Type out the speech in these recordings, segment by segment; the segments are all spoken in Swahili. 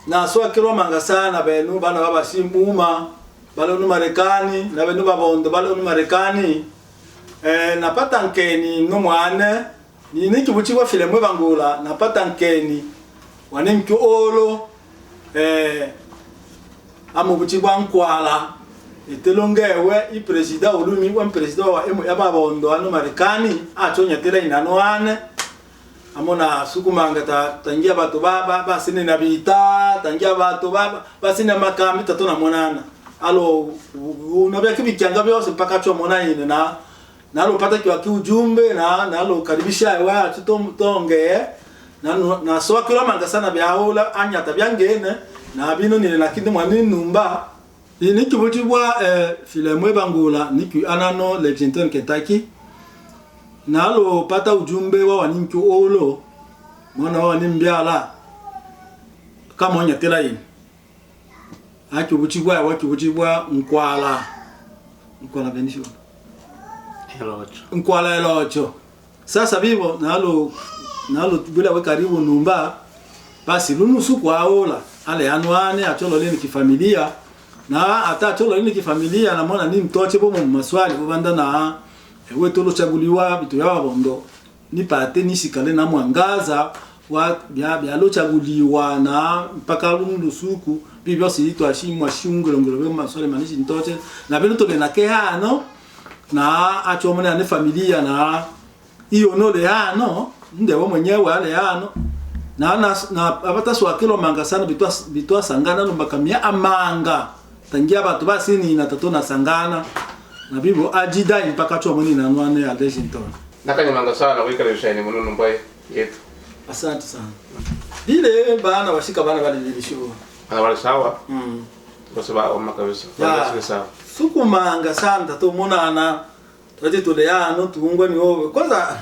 na so kilo manga sana benu bana baba simuma balo no Marekani na benu babondo balo no Marekani napata nkeni no mwane ni nikibuchi kwa filemu bangula napata nkeni wanemki olo amubuchi kwa nkwala etelongewe i president ulumi wa president wa yababondo ano Marekani achonya tele inanoane amona sukumanga tangia batu baba basine na bita tangia batu baba basine makambi tatona monana alo unabia kibikyanga byose mpaka cyo monana na nalo pata kwa ujumbe na nalo karibisha wa tutonge na so kilo manga sana byaola anya tabyangene na bino ni lakini mwani numba ni kibutibwa filemu bangula niki anano Lexington Kentucky nalo pata ujumbe wa waninki olo mwana wa nimbyala kama nya tela yin akibutibwa nkwala benisho nkwala elocho sasa bibo nalo bila we karibu numba basi lunusu kwa ola ale anwane atolo lini kifamilia na ata atolo lini kifamilia na mwana ni mtoche bomo maswali banda na ewe tolo chaguliwa bitu ya babondo ni pate ni sikale na mwangaza wa bya lo chaguliwa na mpaka lunusuku bibyo siitwa shimwa shungulongolo maswali manishi mtoche na bino tole na kehano na achomona ne familia na iyo no le ano ndewo mwenyewe ale ano na abata swakilo manga sana bitwa sangana no makamia amanga tangia batu basini na tatona sangana na bibo ajida mpaka chomoni na nwane ya Lexington nakanya manga sana wikale ni mununu mbaye yetu. Asante sana ile bana washika bana balilisho ana wale sawa basi ba omakabisa basi sawa suku manga sana to monana twaje tuleano tuungwa ni wowe kwanza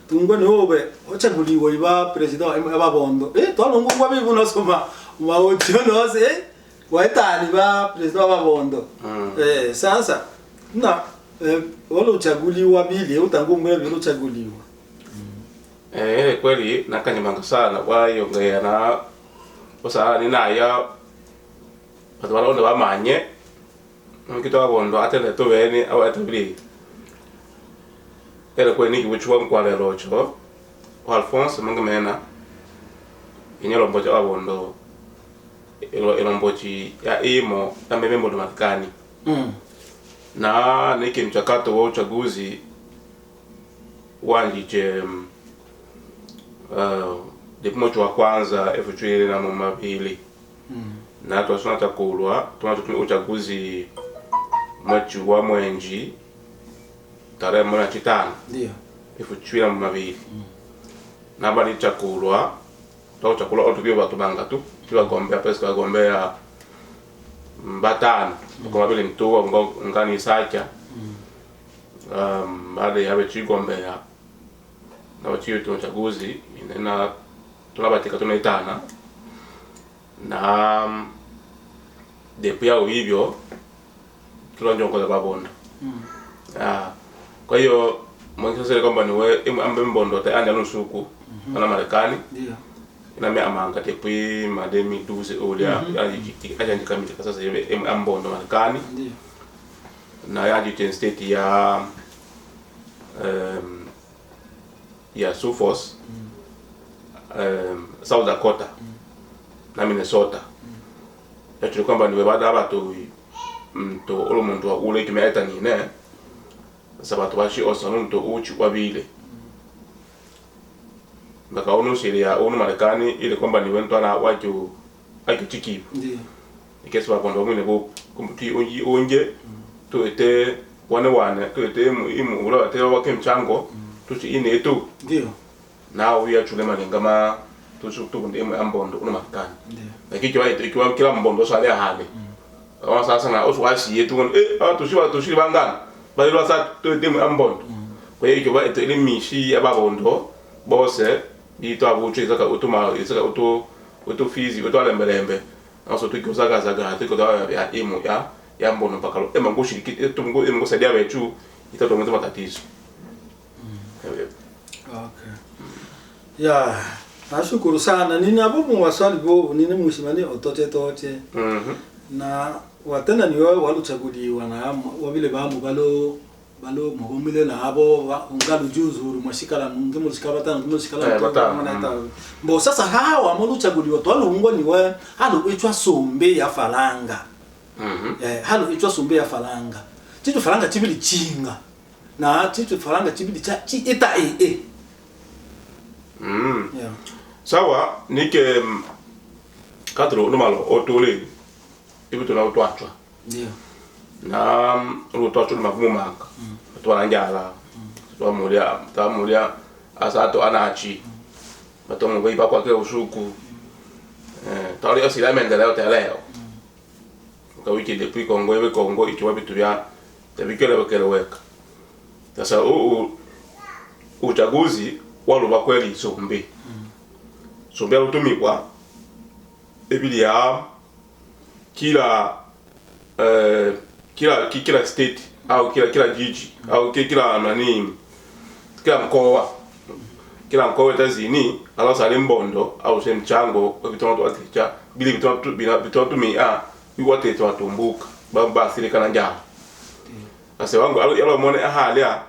tuungwa ni wowe ochaguliwa iba president wa babondo twalungwa bibu no soma maocho no se waitani ba president wa babondo sasa na wale uchaguliwa bili utangu mwe uchaguliwa kweli nakanyamanga sana wayongea na osa ni naya watu wale bamanye mkito babondo atele to bene au atabili era kweni kibuchwa mkwale locho Alphonse mangamena inyalo mboja babondo elo mbochi ya imo na membo de Marekani na niki mchakato wa uchaguzi wanjije dipimo wa kwanza efuchwile na mumabili na twasona takulwa tunatumia uchaguzi mwezi wa mwenji tarehe 15 ndio efuchwile na mumabili na bali chakulwa chakula otubio batubanga tu kiwa gombea pesa gombea batano kwa vile mtuwa ngani sacha baada ya wechi gombea na wachiyo tunachaguzi na tunabatika tunaitana na depuya hivyo tulonjongoza babondo kwa hiyo mwanzo kwamba ni wewe ambe mbondo taanja nusuku na Marekani ndio na mimi amanga depuis mademi 12 olia aje nikamilika sasa hivi ambondo Marekani ndio na yaji state ya Sufos South Dakota na Minnesota ya kwamba ni baada ya watu mto olomuntu wa ule kimeeta nine sabato bashi osano mto uchi kwa vile mpaka ono sheria ono Marekani ile kwamba ni wento ana waju akichikivu ndio ikeswa kondo mwine bo kumti onje to ete wane to ete imu ula ate wa kemchango tuchi ine tu ndio na uya chule malengama tuchu tu ndemo ambondo ono Marekani ndio lakini kwa ite kwa kila mbondo sale hale kwa sasa na oswasi yetu tushi bangana bali lo sa to ndemo ambondo kwa hiyo kwa ite ile mishi ya babondo bose ito abuche zaka utuma zaka uto fizi uto alembelembe aso tukiozaga zaga tukio ya imu ya mbono mpaka lo ngushiriki tungo ngosaidia wetu itatongoza matatizo okay ya Nashukuru sana. Nina bomu maswali bo nini mheshimiwa otoche. Na watena ni wao waluchaguliwa na wabile bamu balo mugomile na abo ngalu juzuru mwashikala ngimushikala batano ngimushikala manaita. Mbo sasa hawa waluchaguliwa twalungwa ni wa halo ichwa sombe ya falanga. Halo ichwa sombe ya falanga. Chitu falanga chibili chinga. Na chitu falanga chibili cha eta Yeah. Sawa nike kadro numalo otole ibitu na utwachwa. Ndio. Na utwachwa ni magumu maka. Twa njala. Twa mulia asato anachi. Batomo ngoi pa kwa usuku. Tali asila mendeleo teleo. Kwa wiki depuis Kongo ikiwa bitu vya tabikele weka. Sasa uchaguzi waluba kweli sombe. Sombe alutumikwa ebilia kila state au kila jiji au kila nani kila mkoa tazini alasa limbondo au semchango bitoto aticha bili bitoto mia iwote twatumbuka baba sirika na njala. Sasa wangu yalo muone ahalia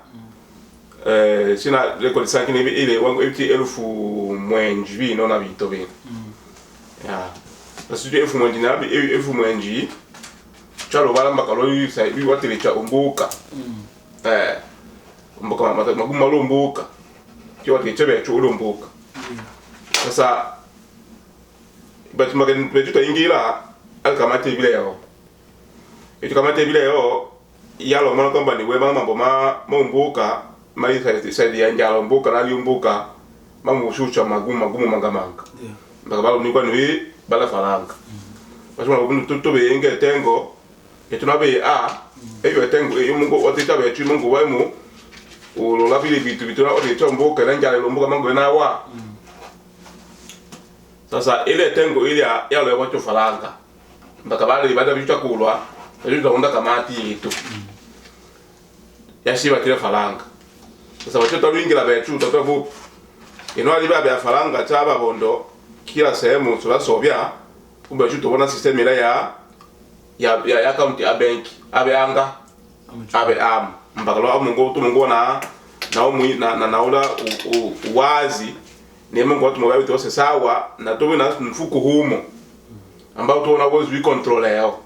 sina rekodi sanki ile wangu eti 1000 mwenji no na bito bino. Ya. Sasa je 1000 mwenji na 1000 mwenji chalo balamba kaloi sai bi watile cha umbuka. Umbuka maguma lumbuka. Kyo kichebe cho lumbuka. Sasa bati magen bejuta ingira alkamate bile yao. Eti kamate bile yao yalo mwana kwamba ni wema mambo mumbuka mai sai ya njalo mbuka na lumbuka mamushucha magumu mangamanga. Mbaka balo ni kwa ni bala falanga. Basi mwana tutobe inge tengo etunabe eyo tengo eyo mungu otita be chu mungu wemu ulola bile bitu na otita mbuka na njalo mbuka mango na wa. Sasa ile tengo ile yalo ya watu falanga. Mbaka bale ibada bitu kulwa ejo onda kamati yetu. Yashiba kile falanga. Sasa watoto wingira bechu tatobu ino ali baba ya falanga chaba bondo kila sehemu tunasobya kumbe chuto bona system ile ya account ya bank abe anga abe mbakalo mungu na naula wazi ni mungu watu mwawe tose sawa na tobi na mfuko humo ambao tuona uwezo control yao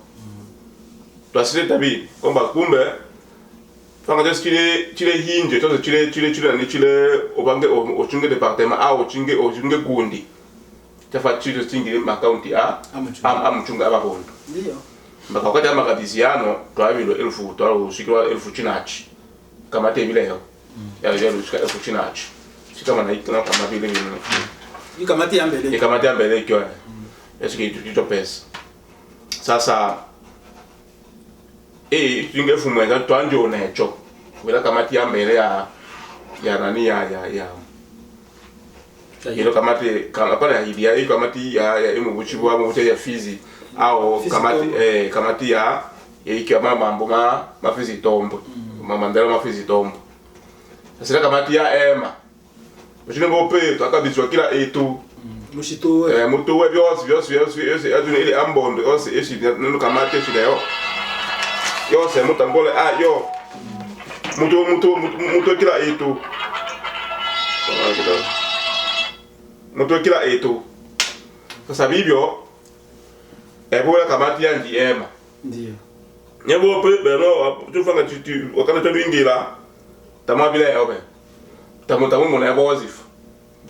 twasile tabi kwamba kumbe fanga just chile hinje tozo chile obange ochunge departement au ochunge gundi tafa chile tingile account amuchunga ababondo ndio mbaka wakati makabisiano twabilo 1000 twashikwa 1000 chinachi kama tebile leo ya leo shika 1000 chinachi shika na ikana kama vile ni kamati ya mbele kwa eski tuto pesa sasa tunge fumwenga twanjo necho wala kamati ya mbele ya nani ya ile kamati kama pale idea hiyo kamati ya imubuchibu wa mwote ya fizi au kamati ya ikiwa mambo mafizi tombo mamandela mafizi tombo sasa kamati ya ema mshine ngope tukabizwa kila etu mushito muto we byose adune ile ambondo yose eshi neno kamati eshi leo yose mutangole yo muto kila etu muto kila etu sasa bibyo ebola kamati ya ndiema ndio nyebo pe beno tufanga titu wakati twingira tamabile yobe tamu mona yabozif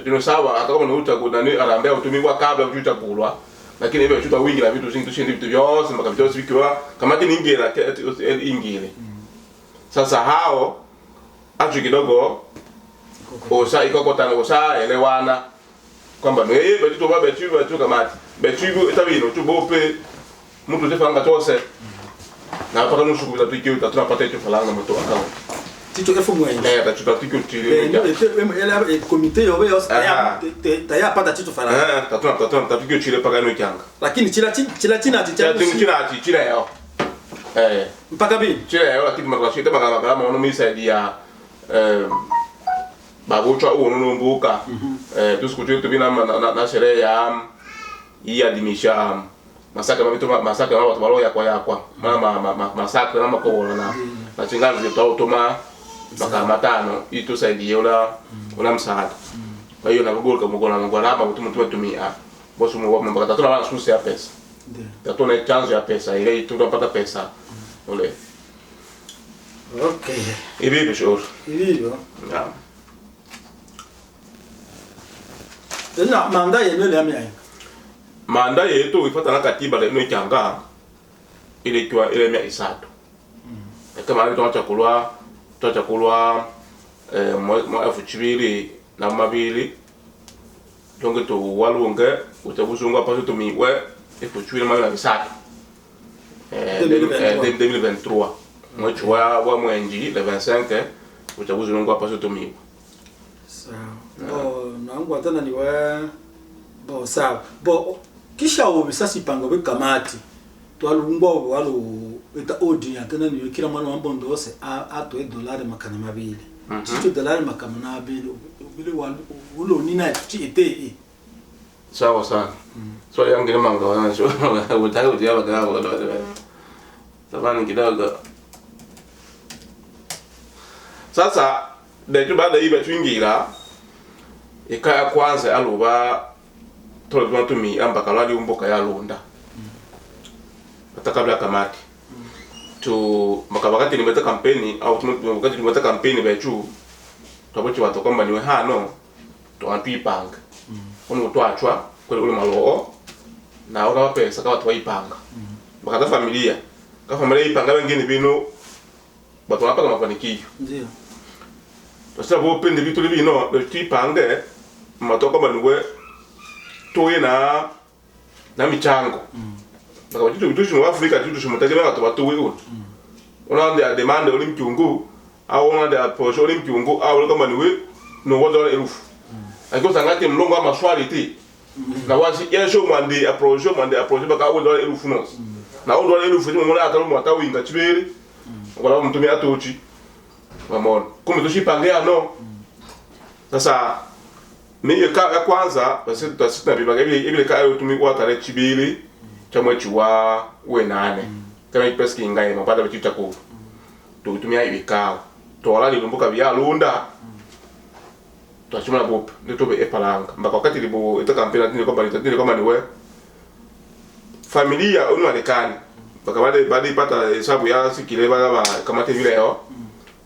bino sawa atakoma nuta kudani arambe utumikwa kabla kujuta kulwa lakini ebe chuta wingira vitu zingi tushindi vitu byose mpaka byose bikiwa kamati ningira ingire sasa hao achu kidogo osa ikokotana osa elewana kwamba wewe betu baba betu kamati betu itabino tubope mtu tefanga tose na paka nushukuru tukio tunapata hicho falanga mtu account tito efumwenye tachuta tukio tile ele komite yobe yose taya pata tito falanga tatuna tukio chile paka no kyanga lakini chila yao mpaka bi chile yao lakini makashita magama ono misaidia babuchwa unombuka tusikuchwe tubina na sherehe ya iadimisha masaka mabitu masaka watu balo yakwa masaka na makobola na chingana zito toma makamatano itusaidie una msaada. Kwa hiyo nabugul kama kuna ngoraba mtu tumia bosu mwa mpaka tatu na susi ya pesa. Tatu na chanzo ya pesa ile tunapata pesa. Ole. Okay. Hivi sure. Hivi. Naam. Na manda yenu ile amia. Manda yetu ifuata na katiba ile ikianga ile kwa ile mia isatu. Kama ile tuachakulwa mwa chibiri na mabili donge to walunge utabuzunga paso to miwe ifuchwile mwa isatu 2023 mwezi wa mwenji le 25 utabuzunga paso to miwe. Sawa. Nangu atana niwe bo sawa. Bo kisha ubisasi pango bekamati twalungwa walo eta odi atana niwe kila mwana wa mbondo ose ato $2 makana mabili. Chicho $2 makana mabili bile ulo nina ite. Sawa sana. So yangu ni manga wana sio utaka ujia bagao wala. Tabani kidogo. Sasa ndio baada hiyo twingira ikaya kwanza aluba tolo tumi amba kalali umboka ya Lunda. Atakabla kamati. Tu makabakati nimeta kampeni au wakati nimeta kampeni bechu twabochi watu kwamba niwe hano to antipanga. Ono twachwa kwa ule maloo na ora pesa kwa watu waipanga. Bakata familia. Ka familia ipanga wengine bino watu wanapata mafanikio. Ndio. Sasa bo pende vitu bino de tipange matoko manwe toye na michango. Baka vitu wa Afrika vitu shumutaje watu watu wewe. Ona ndia demande uli mkiungu au ona ndia approach uli mkiungu au kama niwe no $1,000. Ako sangati mlongo ama swali ti. Na wazi yesho mwandi approach baka $1,000 no. Na $1,000 ni mwana atalo ata winga chibiri. Wala mtumia atochi. Mamon. Kumbe tushipangea no. Sasa ni ya kwanza basi tutasita bibaga ile kaya tumikuwa tarehe chibiri cha mwezi wa 8 kama ipeski ingaye mapata bitu chako tutumia ibikao tola lilumbuka bya Lunda twachuma bope nitobe epalanga mpaka wakati libo ita kampeni ndio kwamba niwe familia unaonekana mpaka baada ipata hesabu ya sikile baba kama vile leo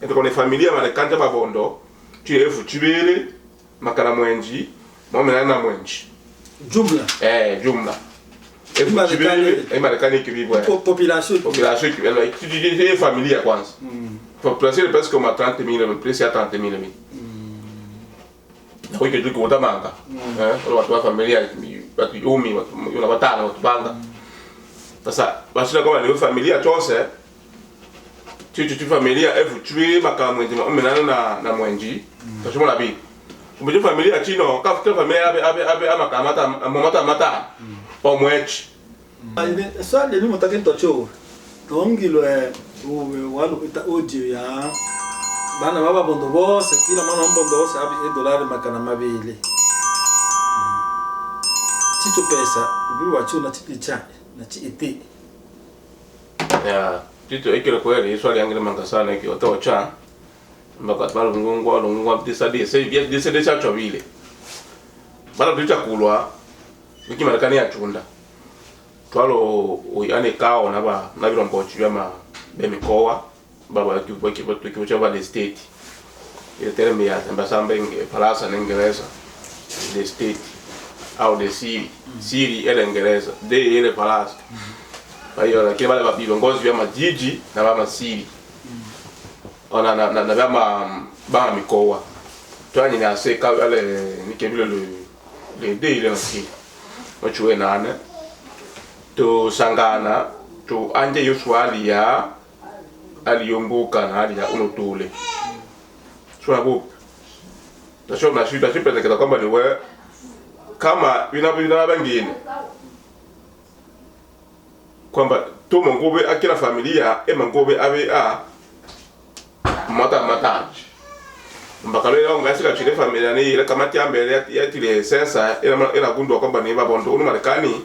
ndio kwa familia Marekani ba bondo chirefu chibiri makana mwenji mwamena na mwenji jumla jumla Marekani kibibwa population kibibwa ile familia kwanza population est presque comme 30,000 plus ya 30,000 na kwa hiyo tuko utamanga watu wa familia watu yumi watu watano watu banga sasa basi kama ni familia chose tu familia efu maka mwenji mwamena na mwenji tashomo la bi Mbujo familia chino kafuta familia abe amakamata mata omwechi. Swali ni mutake ntocho. Tongilwe walo ita audio ya bana baba bondo bose kila mwana bondo bose abi $1 makana mabili. Chicho pesa bibi wacho na chipicha na chiiti. Ya, chicho ikile kweli swali yangu manga sana ikio tocha. Mbaka balo ngungwa disadi disadi cha chobile balo tucha kulwa wiki Marekani ya chunda twalo uyane kao na biro mbochi bya bemikoa baba tukiwa ba state ile terme ya ambasamba inge palasa na Ingereza the state au the city ile Ingereza de ile palasa kwa hiyo lakini wale viongozi vya majiji na mama city ona na bama mikoa twani na seka wale nikebile le de ile nasi wachuwe nane to sangana to anje yuswali ya aliyombuka na hali ya unotule sura bu tasho na shida sipete kwa kwamba niwe kama vinavyo bangine kwamba to mongobe akila familia e mongobe abe a mata mpaka leo ngasika chile familia ni ile kamati ya mbele ya tile sensa ina gundua kwamba ni babondo unu Marekani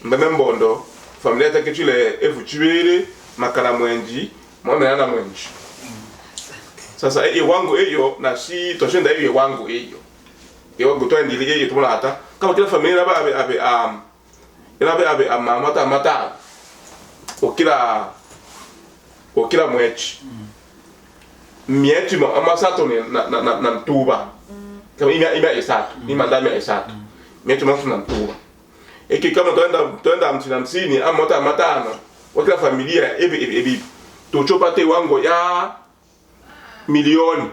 mbeme mbondo familia take chile efu chibiri makala mwenji mwame na mwenji. Sasa wangu hiyo na si toshenda hiyo wangu hiyo. Wangu twendile hiyo tumula hata kama kila familia abe mata okila mwechi mieti amasato ni na mtuba kama ima esatu ni mandami esatu mieti mafu na mtuba kama tuenda 50 ama mata matano wakila familia ebi tuchopate wango ya milioni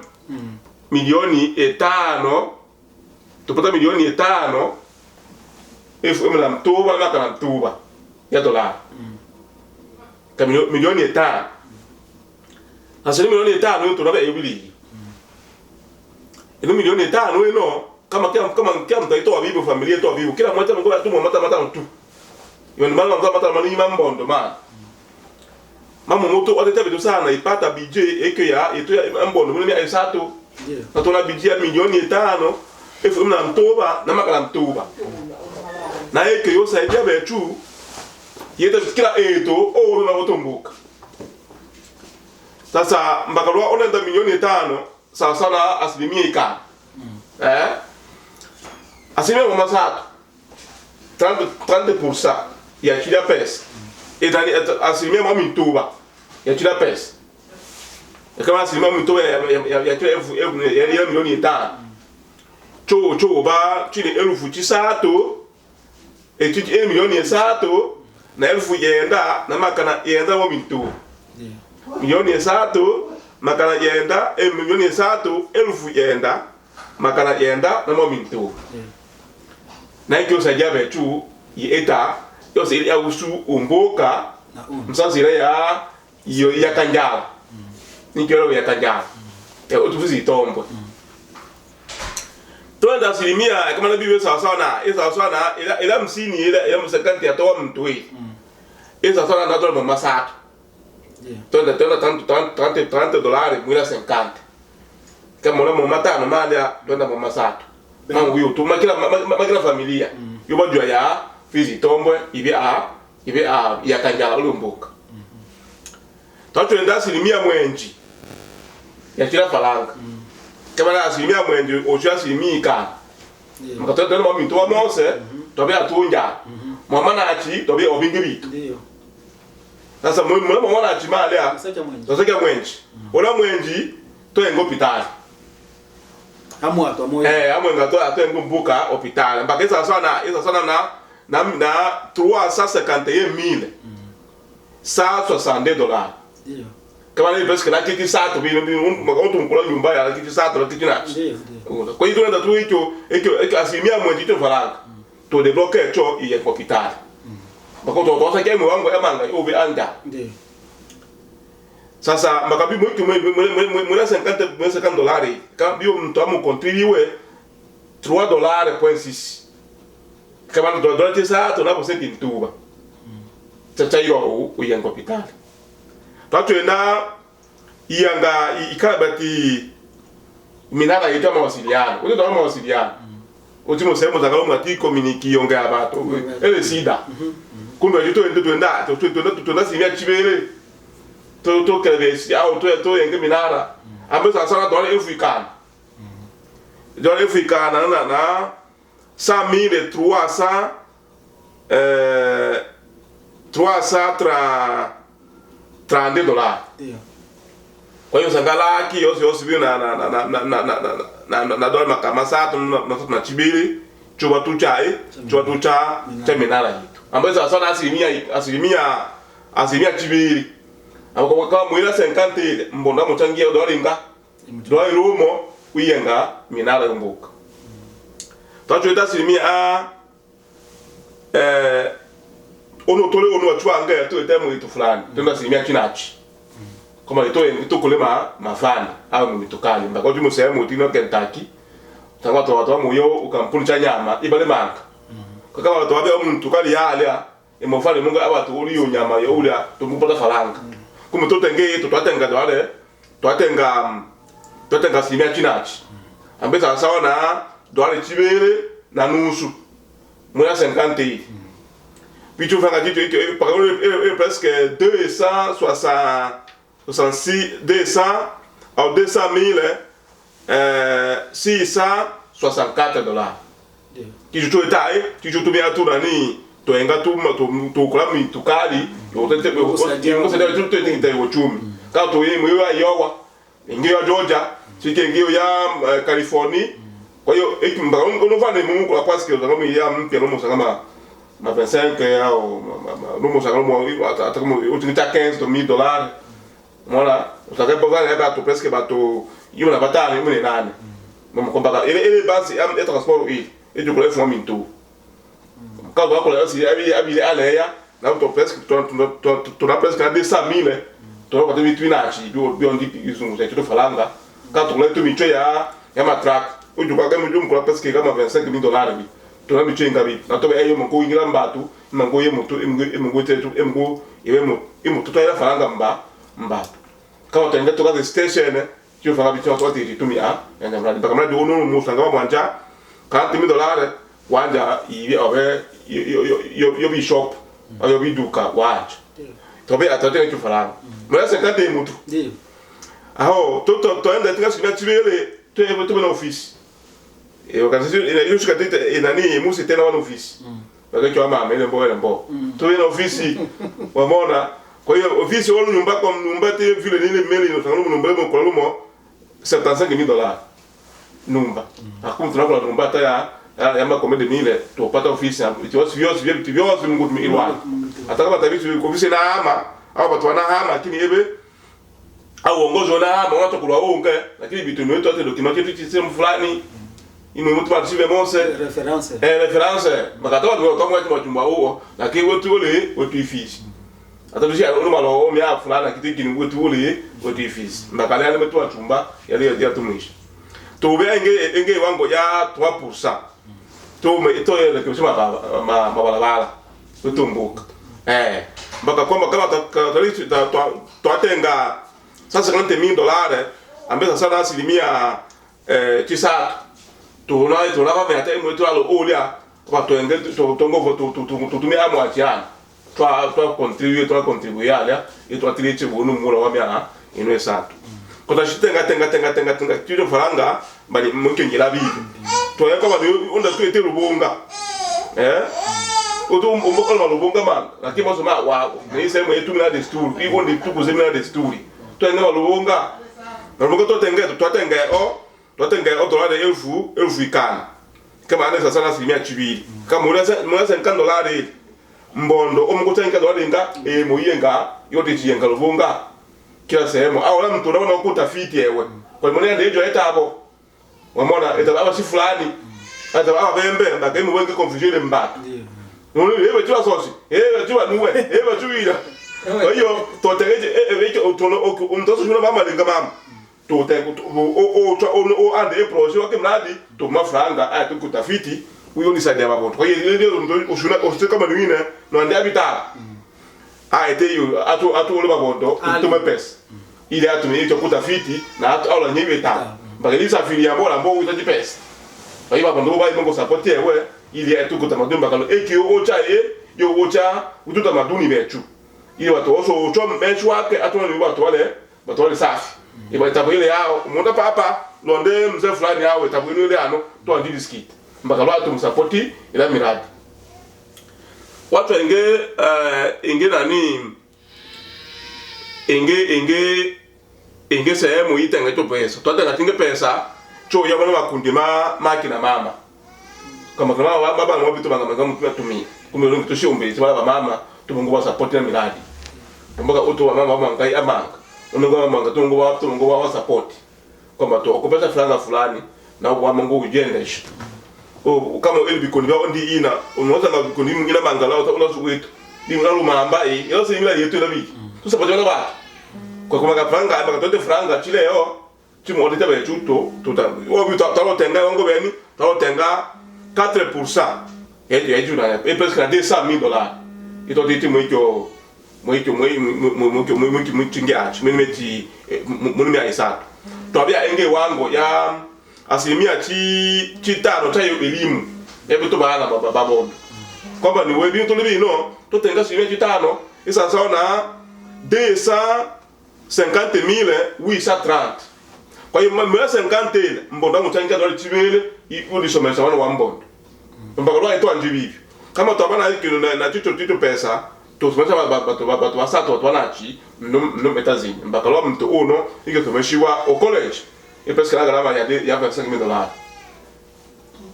5 tupata milioni 5 efu la mtuba na kana mtuba ya dola kama milioni 5 asili milioni 5 ndio tunabe ebili ile milioni 5 ino kama mtaitoa bibi familia toa bibi kila mmoja mngoa tu mata mtu yoni mama mata mani mambondo mama moto watete bidu sana ipata BJ eke ya itu ya mbondo mimi aisato na tuna BJ ya milioni 5 efu mna mtoba na makala mtoba na eke yo saidia betu yeta kila eto na wotombuka. Sasa mbakalwa onenda milioni 5 sawa sana asilimia ikana. Asilimia kwa masatu 30% ya kila pesa. Etani asilimia mwa mituba ya kila pesa. Kama asilimia mituba ya kila ya milioni 5. Cho ba chini elfu chisato etuti milioni 3 na elfu yenda na makana yenda wa mituba. Milioni 3 makana yenda milioni 3 elfu yenda makana yenda na mominto na ikyo sajabe tu yeta yose ili ausu umboka msanzire ya kanjala nikyo ya kanjala ya utufuzi tombo tuenda asilimia kama na bibi sawa na ila 50 ila 50 ya toa mtui esa sawa na dola masatu Tenda $30 mwila 50. Kama mwana mata na malia twenda mama satu. Mangu yo tu makila familia. Yo bajua ya fizi tombwe ibe ya kanjala ulumbuka. Tatu enda asilimia mwenji. Ya kila falanga. Kama na asilimia mwenji ocha asilimia ikana. Mkatoto na mami to mose tobe atunja. Mama na achi tobe obingi bitu. Ndio. Sasa mwana achimale ya sasa mwenji. Ona mwenji to engo hospitali. Amu ato moyo. Amwenga to atengo mbuka hospitali. Mpaka sasa sana na 351,000 $160. Ndio. Kama ni pesa kila kitu sato bi mtu mkula nyumba ya kitu sato la kitu na. Ndio. Kwa hiyo tunaenda tu hicho asilimia mwenji to faranga. To debloque cho ya hospitali. Bako to tosa kemu wangu emanga obi anda. Ndio. Sasa makabi mwiki mwela $50 kama bio mtu amu contribue $3.6. Kama $3 tisa tunapo senti ntuba. Chacha hiyo uyengo hospitali. Tatu enda ianga ikarabati minara yetu ya mawasiliano. Uko ndo mawasiliano. Utimo sehemu za kama mati communique yonga abantu. Ele sida. Kumbe yuto tuenda simia chibele. To kelebesi au to yenge minara. Ambe sana dola African. Dola African na 100,300 $330. Ndio. Kwa hiyo sangala ki yosi bi na dola makama satu na chibili chuba tucha minara yitu. Ambe sana asilimia chibili. Ako kama mwila 50 mbonda mchangia dola dola rumo uyenga minara yombuka. Tacho ita asilimia ono tole ono wachwanga ya to etemu itu fulani. Tenda asilimia kinachi. Kama ito kulema mafani au mitokali. Mbako jumu sehemu utino Kentucky. Tanga watu wamuyo ukampuni cha nyama ibale manka. Kwa kama watu wabe mtu kali yale imofali mungu abatu uli nyama ya uli tumupata falanga. Kuma tutenge twatenge totenga asilimia chinachi ambaye sawa na dola chibele na nusu moins 50. Puis tu fais que par exemple presque 200 à 200 664 dollars. Qui je trouve taille, tu joues bien tout l'année, tu enga tout kula tu kali, tu te quand tu es moi à Iowa, à Georgia, si tu es à Californie, kwa hiyo unafanya ni kwa parce que kama ya mpya no mosanga ma 25 au no mosanga mo hata kama utinita 15 dollars voilà utaka pas ya bato presque bato yo na batale mo nane mo komba ele base ya transport et du coup il faut minto quand on a aussi abi aleya na to presque tu na presque 200,000 tu na pas de mitwinachi bio ndi izungu za tu falanga quand on a tu mitwe ya matrack o du kwa mujum kwa presque kama 25,000 dollars bi to na mitwe ngabi na to ayo mo ko ingira mbatu mango ye moto emgo tetu emgo iwe mo to ya falanga mbatu kama utaenda toka the station tu fanga bitu to ati tumia yana mradi mpaka mradi ono mo sanga mwanja $40,000 wanja ibi abe yo bi shop ayo bi duka wacha to be atate tu falanga mais c'est quand mutu ndio aho to enda tinga sima tibele to na office e organisation ina yo shika tete ina ni musi tena wana office baka kwa mama ile mbo to ina office wamona kwa hiyo office wala nyumba kwa nyumba te vile nile meli no tano nyumba mo kwa lumo $75,000 nyumba akumtu na nyumba ta ya makomede mile to pata office itiwasi mungu ilwa hata kama tabitu kwa office na ama au watu wana hama lakini ebe au uongozi na hama watu kulwa unge lakini bitu nwetu ate document yetu system fulani imo mtu participe monse reference makatoa tu kama watu machumba huo lakini watu wale watu ifisi hata tusi alo malo mia fulani kitiki ni watu wale watu ifisi mbakale ale mtu achumba yale ya tumishi to be enge wango ya 3% to me to ile kusema mabalabala utumbuka mpaka kwamba kama twatenga sasa $50,000 ambaye sasa asilimia 9 tunava vya temu yetu alo ulia watu enge tongo tutumia amwachiana twa contribute ya itu atiliche bunu mura wa mia inwe satu kota shitenga tiro faranga bali mke ngira bibi to yako bali unda tuete rubunga oto umboka na lubonga man lakini boso ma wa ni sema yetu na desturi iko ndi tuko zemina desturi to ene lubonga na lubonga to tenga dola elfu ikana kama anaweza sana asilimia chibiri kama unaweza $50 mbondo omuko tenga dola inga moyenga yote chiyenga lubonga kila sehemu au la mtu unaona ukutafiti ewe kwa maana ndio hiyo hapo wamona itabawa si fulani itabawa bembe na kama wengi confusion mbaka ndio ewe tu asosi ewe tu anuwe ewe tu ila kwa hiyo totegeje ewe umtoso shuna mama linga mama tote o ande projet wake mradi to mafranga tu kutafiti huyo ni sadia baboto kwa hiyo ndio ushuna kama ni wina no ande habita ete yo atu ole baboto to pesa ile atu ni cho kutafiti na atu ala nyewe ta bagelisa fili ya bola mbo utaji pesa kwa hiyo babondo ba imongo support ewe ili atu kutamaduni bakalo ekyo ocha yo ocha utamaduni betu ili watu oso ocho mechu wake atu ni watu wale safi iba tabile yao munda papa londe mzee fulani yao tabile ile ano to andi diskit bakalo atu msupporti ila miradi watu enge nani enge sehemu itenga to pesa twatanga tinge pesa cho ya bana makundi makina mama kama baba ngo bitu banga mtu atumia kumbe longi to shiombe baba mama tubungu wa support na miradi mboga uto wa mama ngai amanga unongo mama tungo wa support kama to kupata franga fulani na kwa mungu ujendesha kama ile bikondi ba ndi ina unaweza na bikondi mwingine mangala unasuwetu ni mlalu mambai yose imila yetu na biki tusapata na ba kwa kuma franga aba tote franga chile yo chimo ndita ba chuto tota wo bi talo tenga wango beni talo tenga 4% yeju na e presque $200,000 ito diti mwiko tingi ach mimi mimi aisatu twabia enge wango ya asilimia chi tano cha elimu ebe to bana babondo kwamba ni webi to libino to tenga asilimia chi tano isa sawa na 250,830. Kwa hiyo mwa 50 mbondo mchanga dole chibele ulisomesha wana wa mbondo mpaka leo ito anjibibi kama twabana hiki na tito pesa tusomesha batu basatu watu wanachi no metazini mpaka leo mtu uno iko tumeshiwa o college ipeska na gharama ya $5,000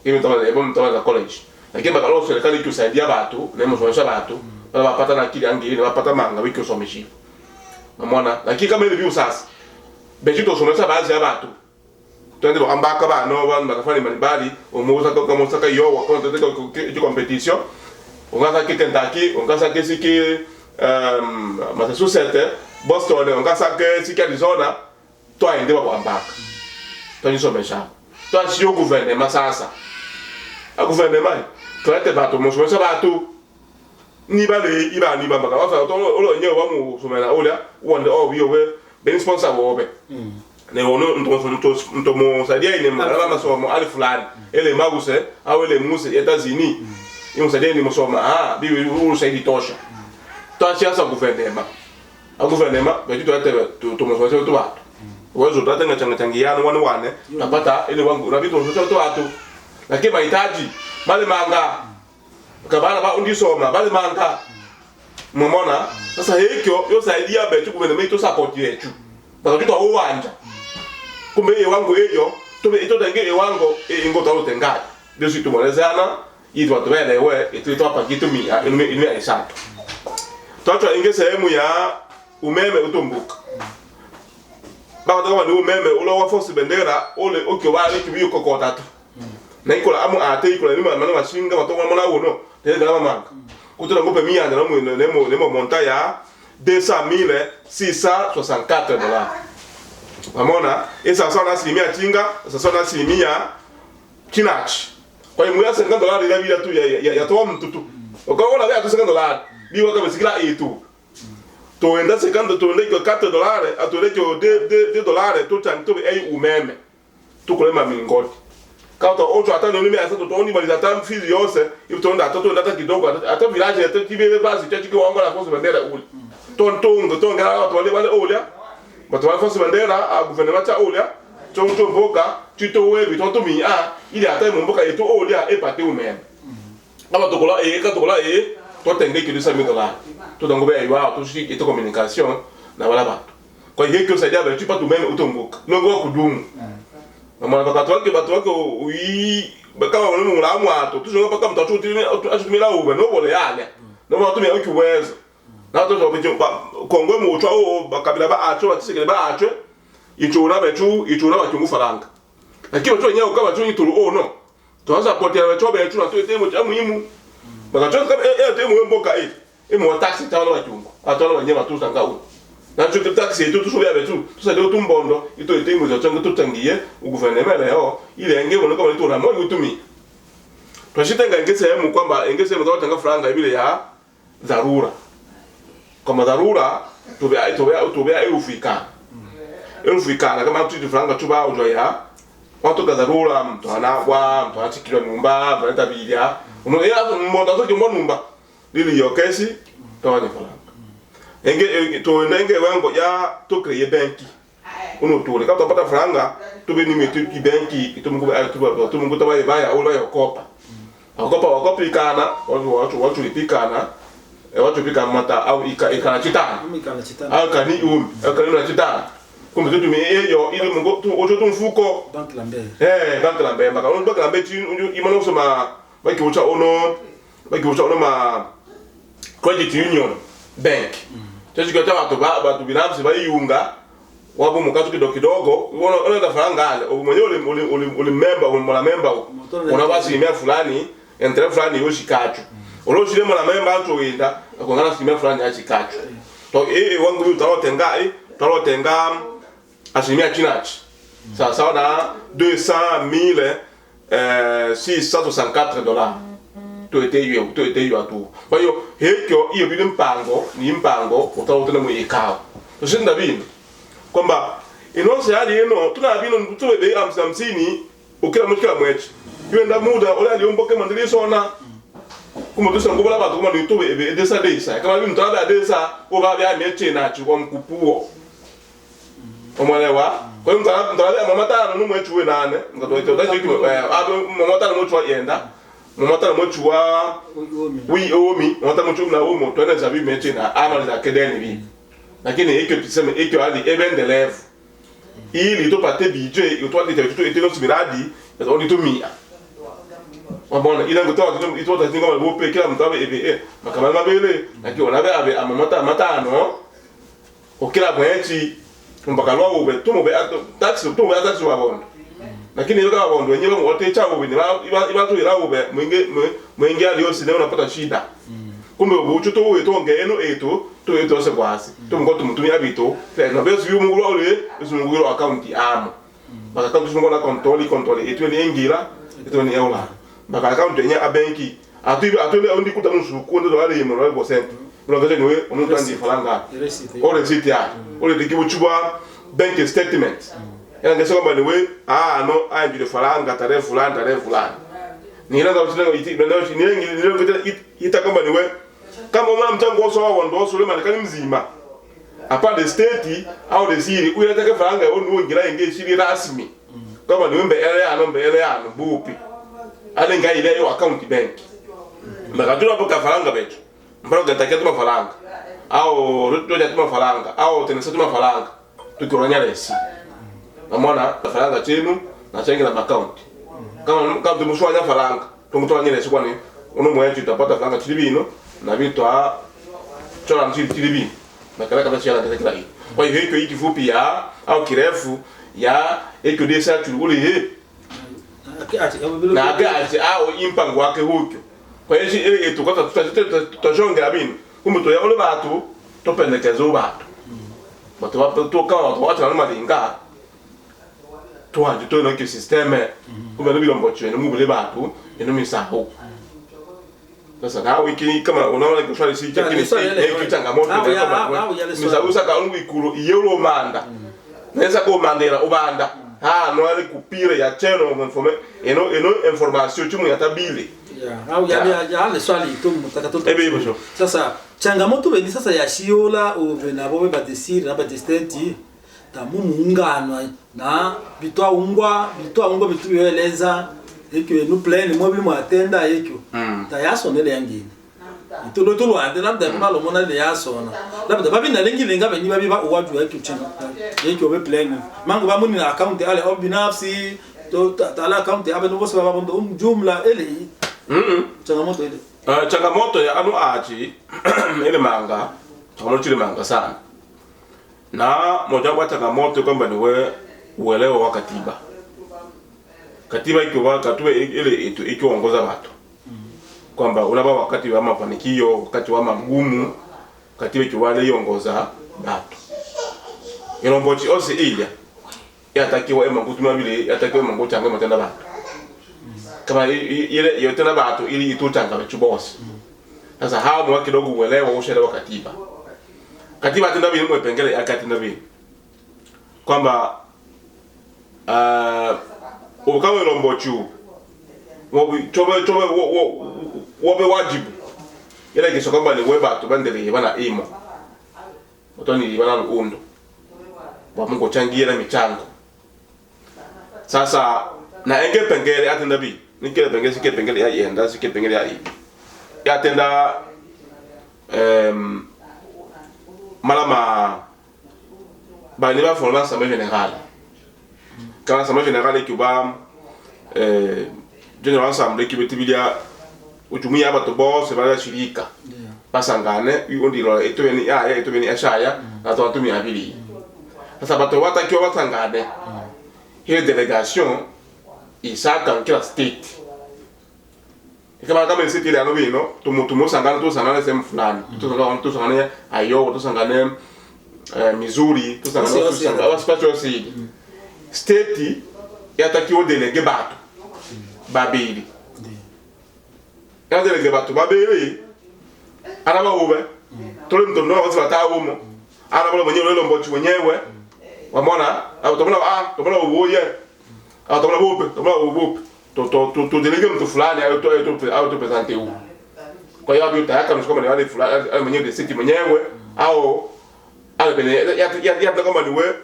hivi mtawala college lakini mpaka leo serikali ikusaidia watu na msomesha watu wala wapata na akili angili na wapata manga wiki usomeshiwa umeona lakini kama hivi sasa bejito somesha baadhi ya watu twende ambaka bano bakafanya mbalimbali umuza kama usaka yo wakona tete competition ungasa ki Kentucky ungasa ki siki Massachusetts Boston ungasa ki siki Arizona twaende kwa ambaka twanisomesha twashio gouvernement sasa a gouvernement twete batu musomesha batu ni bale ibani bambaka wafa to olo nyewe wa mu somela ola wonde obiyo we ben sponsor wobe ne wono ntomo sadia ine mara masomo ali fulani ele maguse au ele muse Etats-Unis imusadia ni musoma bibi usaidi tosha tosha sa gouvernement a gouvernement beji to ate to musoma to watu wezo tata ngachangiana wane napata ile wangu na vitu to watu lakini mahitaji bale manga kabana ba undisoma bale manga mumona sasa hekyo yo saidia betu gouvernement to support yetu baka tuto uwanja kumbe ye wangu eyo to ito tenge wango ingota utengaje ndio situ molezana itu watu welewe itu hapa kitu ilmi isatu toto inge sehemu ya umeme utumbuka baka kama ni umeme ulo wa force bendera ole okyo wale kibiyo kokota tu na ikola amu ate ikola ni mana mashinga watonga mona uno tele gama manga kutola ngope mia na nemo monta ya $200,664. Umeona? Esa sana asilimia tinga, esa sana asilimia kinachi. Kwa hiyo mwa $50 ile bila tu ya toa mtutu. Ukaona leo $50 biwa kama sikila itu. Toenda $50 toende kwa $4 atole kwa $2 to tanto ai umeme. Tukulema mingoti. Kauta ocho atano ni asa to oni maliza tam fizi yose, itonda atoto ndata kidogo ata village ata kibele basi chachi kwa wango la force bandera ule. Tonga watu wale olia. But wale force bandera a gouvernement cha olia. Tonto boka tito webi tonto mi ili ata mboka yetu olia epate umeme. Kama tokola to tenge ki $100,000. To dango be aiwa to shi ito communication na wala batu. Kwa hiyo kio saidia ba tupa tumeme utomboka. Nongo kudumu. Mama batu wake kama wale mulamu ato tuzonga paka mtatu atumila ube no bole yale. No watu me ukiweza. Na to zo bijo kongwe mu utwa o bakabila ba acho batisegele ba acho ichura batungu faranga. Lakini watu wenyewe kama tu ituru no. Tuanza potea watu ba ichura tu temo cha muhimu. Bakacho kama temo mboka mo taxi tawo batungu. Atolo wenyewe watu sanga u. Na tu taxi tu so ya betu. Tu sa do tumbondo ito temo za changa tutangiye u gouvernement leo ile ngemo no kama tuna mo utumi. Twashitenga ngese hemu kwamba ngese mo tanga faranga ibile ya dharura. Kama dharura tubea eufikana kama mtu franga tuba ujoya watu ka dharura mtu anagwa mtu atikilwa nyumba mtu atabia unaona mmoja zote nyumba lili yokesi tawanya faranga to nenge wango ya to create banki uno tule kama utapata faranga tube ni metu ki banki tumungu tabaye baya au la kopa wakopa ikana watu lipikana watu pika mata au ikana chitana au kani na chitana kumbe tu tumeyo ile mungo tu ojo tu mfuko bank lambe baka bank lambe ti imano soma baki ucha ono ma credit union bank tezi kwa watu binafsi bayunga wapo mkato kidogo unaona da faranga ale mwenyewe ule member unawasi mia fulani entre fulani yoshikacho Oloshile mwana memba anto wenda akongana simia fulani achikacho. To wangu bi utarotenga asimia chinachi. Sawa na $200,664. To ete yu atu. Kwa hiyo hekyo iyo mpango utaotena mu ikao. To shinda bini kwamba inose hadi ino tunabino mtuwe be 50 ukila mukila mwechi yenda muda ole aliomboke mandili sona kuma tusa ngobola batu kuma ntuwe ebe desa desa kama bi mtabe desa oba bya mechi na chi kwa mkupuo omwelewa kwa hiyo mtabe mama tano no mwechi we nane ngatoito dachi abo mama tano mwechi wa yenda mama tano mwechi wa wi omi mama tano mwechi na omo to na zabi mechi na ama za kedeni bi lakini hiki tuseme hiki hadi even the level ili to pate bije to hadi to etelo simiradi ya oni to mia wabona ila ngoto ito ta tinga mabo pe kila mtabe ebe makama mabele lakini onabe abe amamata matano okila mwechi mpaka lwa ube tumo be taxi tumo be taxi wabona lakini yoga wabondo wenyewe wote cha ube ni iba to ira ube mwingi alio sile unapata shida kumbe ubuchu to wetonge eno eto to eto se kwasi to ngoto mutumi abito na bezo yumu ole uzunguro account amo baka account zungona control eto ni engira eto ni eula baka account enya abenki atu ondi kuta nusu ndo wale yemo 100% unaangalia niwe unutandi falanga ole siti ya ole dikibu chubwa bank statement yana ngesa kwamba niwe no ajule falanga tarehe fulani ni ile ndio ita kwamba niwe kama mwana mchango wao wao ndo wao Suleiman kani mzima apa the state au the city uyataka faranga yao ni ngira inge shiri rasmi kama ni wembe ele ya bupi ale ngai ile yo account bank mbakajua hapo ka faranga betu mbona gataka tuma faranga au ruto ya tuma faranga au tenesa tuma faranga tukiranya lesi namona faranga chenu na chengi na account kama tumshwanya faranga tumtoanya lesi kwani uno mwetu utapata faranga chilibino na vitu chola mtilibi na kala kama chia na kila hii kwa hiyo hiki kifupi ya au kirefu ya hiki desa tulule na gaji au impango wake huko kwa hiyo ile tukata tutajonga abini kumbe to ya ole batu topendekeza batu batu wapo to kama watu wacha na malinga to haje to no systeme kumbe no bilombo chwe no mubule batu eno misaho. Sasa na wiki kama unaona kwa swali kile changamoto misausa kaungu ikuru yelo manda neza ko mandela ubanda no ali kupire ya cheno eno information chumu yatabili au ya ale swali tu mtakatoto sasa changamoto bendi sasa ya shiola uvenabo badesiri na badestenti tamuungano na bitwa ungwa bitueleza ekyo no plan mobile mo atenda ekyo tayaso nele yangini itulo tulo ande labda malo mona le yasona labda babi na lengi lenga benyi babi ba uwaju ekyo chinga ekyo be plan mangu ba muni na account ale obinafsi to tala account abe no bosi baba bondo jumla ele changamoto ile changamoto ya anu aji ile manga changamoto ile manga sana na moja kwa changamoto kwamba ni uelewa wa katiba ikiwa katiba ile ikiongoza watu kwamba unaba wakati wa mafanikio wakati wa magumu katiba ikiwa ile iongoza watu ilombochi ose ile yatakiwa emangutuma vile yatakiwa manguta ngoma matenda watu kama ile yote na watu ili itutanga bachubosi sasa hao ni kidogo uelewa ushaelewa katiba tenda vile mwepengele akati na vile kwamba ukama lombochu wobe wajibu ile kisho kwamba ni weba tu bandele bana imo otoni bana undo wa Mungu changie na michango sasa na enge pengele atenda bi nikele pengele sike pengele ya yenda sike pengele ya ya tenda malama bani ba forma sama general quand sama general ki ba general assemblée ki betibilia ujumia aba to boss ba shirika basangane yondilo etweni ya etweni ashaya na to atumi abili sasa bato watakiwa basangane ile delegation isaka kila state kama ile state ile anobino tumusangana sehemu fulani tusangane ayo tusangane Missouri tusangane special city state yatakiwa delege batu babili ya delege batu babili anaba ube tole mtono wasi batawo mo anaba mwenyewe lelo mbochi wenyewe Wamona tomona uboye tomona bope to delege mtu fulani au to presente huko. Kwa hiyo hapo utaweka mshikamo ni wale fulani au mwenyewe district mwenyewe au ale ya kama ni wewe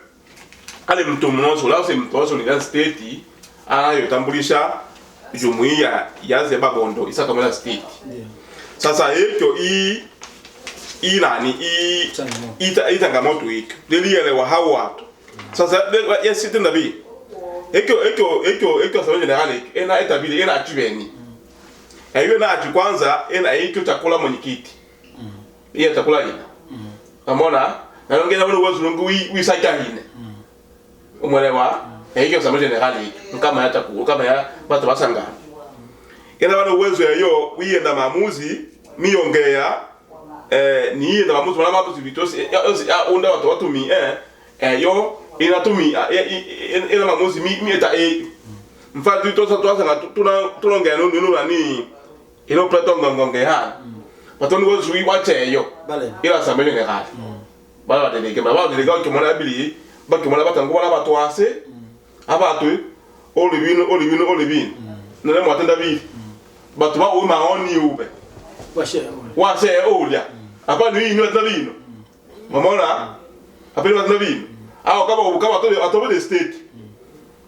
ale mtu mmoja lao si mtu wao ni state anayotambulisha jumuiya ya Zebabondo isa kama state. Sasa hiyo changamoto hiki lilielewa hao watu. Sasa yes tena bi eko sababu generali ena etabili ena atubeni hiyo na atu kwanza ena hiyo chakula mwenyekiti hiyo chakula ina amona na ngena wale wazo lungu wi saika hine umwelewa hiyo sababu generali kama hata kama ya watu wasangana ena wale uwezo hiyo wienda maamuzi miongea ni enda maamuzi wala maamuzi vitosi unda watu mi yo inatumi ina maamuzi mi eta mfano tutosa tunongea nunu nani ino plato ngongea watu ni wozu wache yo ila samele ne hali bala delege ke mona abili ba ke mona batango bala batu ase abatu olibino nene mwatenda bi batu ba o ma oni ube wase olia apa ni ino tabino mamona apeli tabino aho kama atobe the state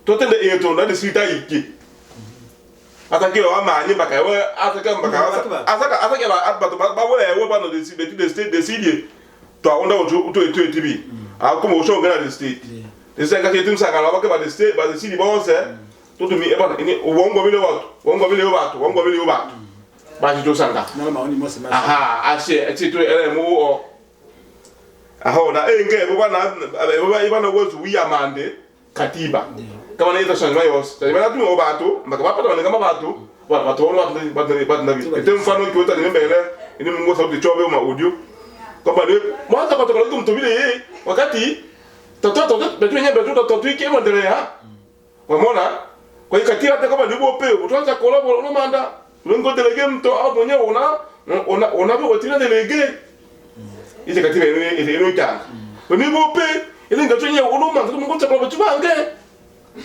totende eto na district ayiki atakio amanye bakawe ataka ba wole ba no the state decide to onda to etibi akoma oshonga na the state desenga ketim sanga la ba the state ba the city bonse to mi eba ni wongo vile watu ba jito sanga na maoni mose ma aha ashe etitu elemu o aho na enge bana wozu wi amande katiba kama na hizo shanga yos tayari tu obato mpaka wapata wale kama watu watu nabii ete mfano kiota ni mbele ni mungu sauti chobe ma audio kama ni mwanza kwa tokalo mtu vile wakati toto betu nyembe toto iki endelea umeona kwa hiyo katiba hata kama ni bope utaanza kolabo unamanda lengo delege mtu au mwenyewe una wotina delege ile katiba ile tanga ni bope ile ngatonye uluma mungu chakolo betubange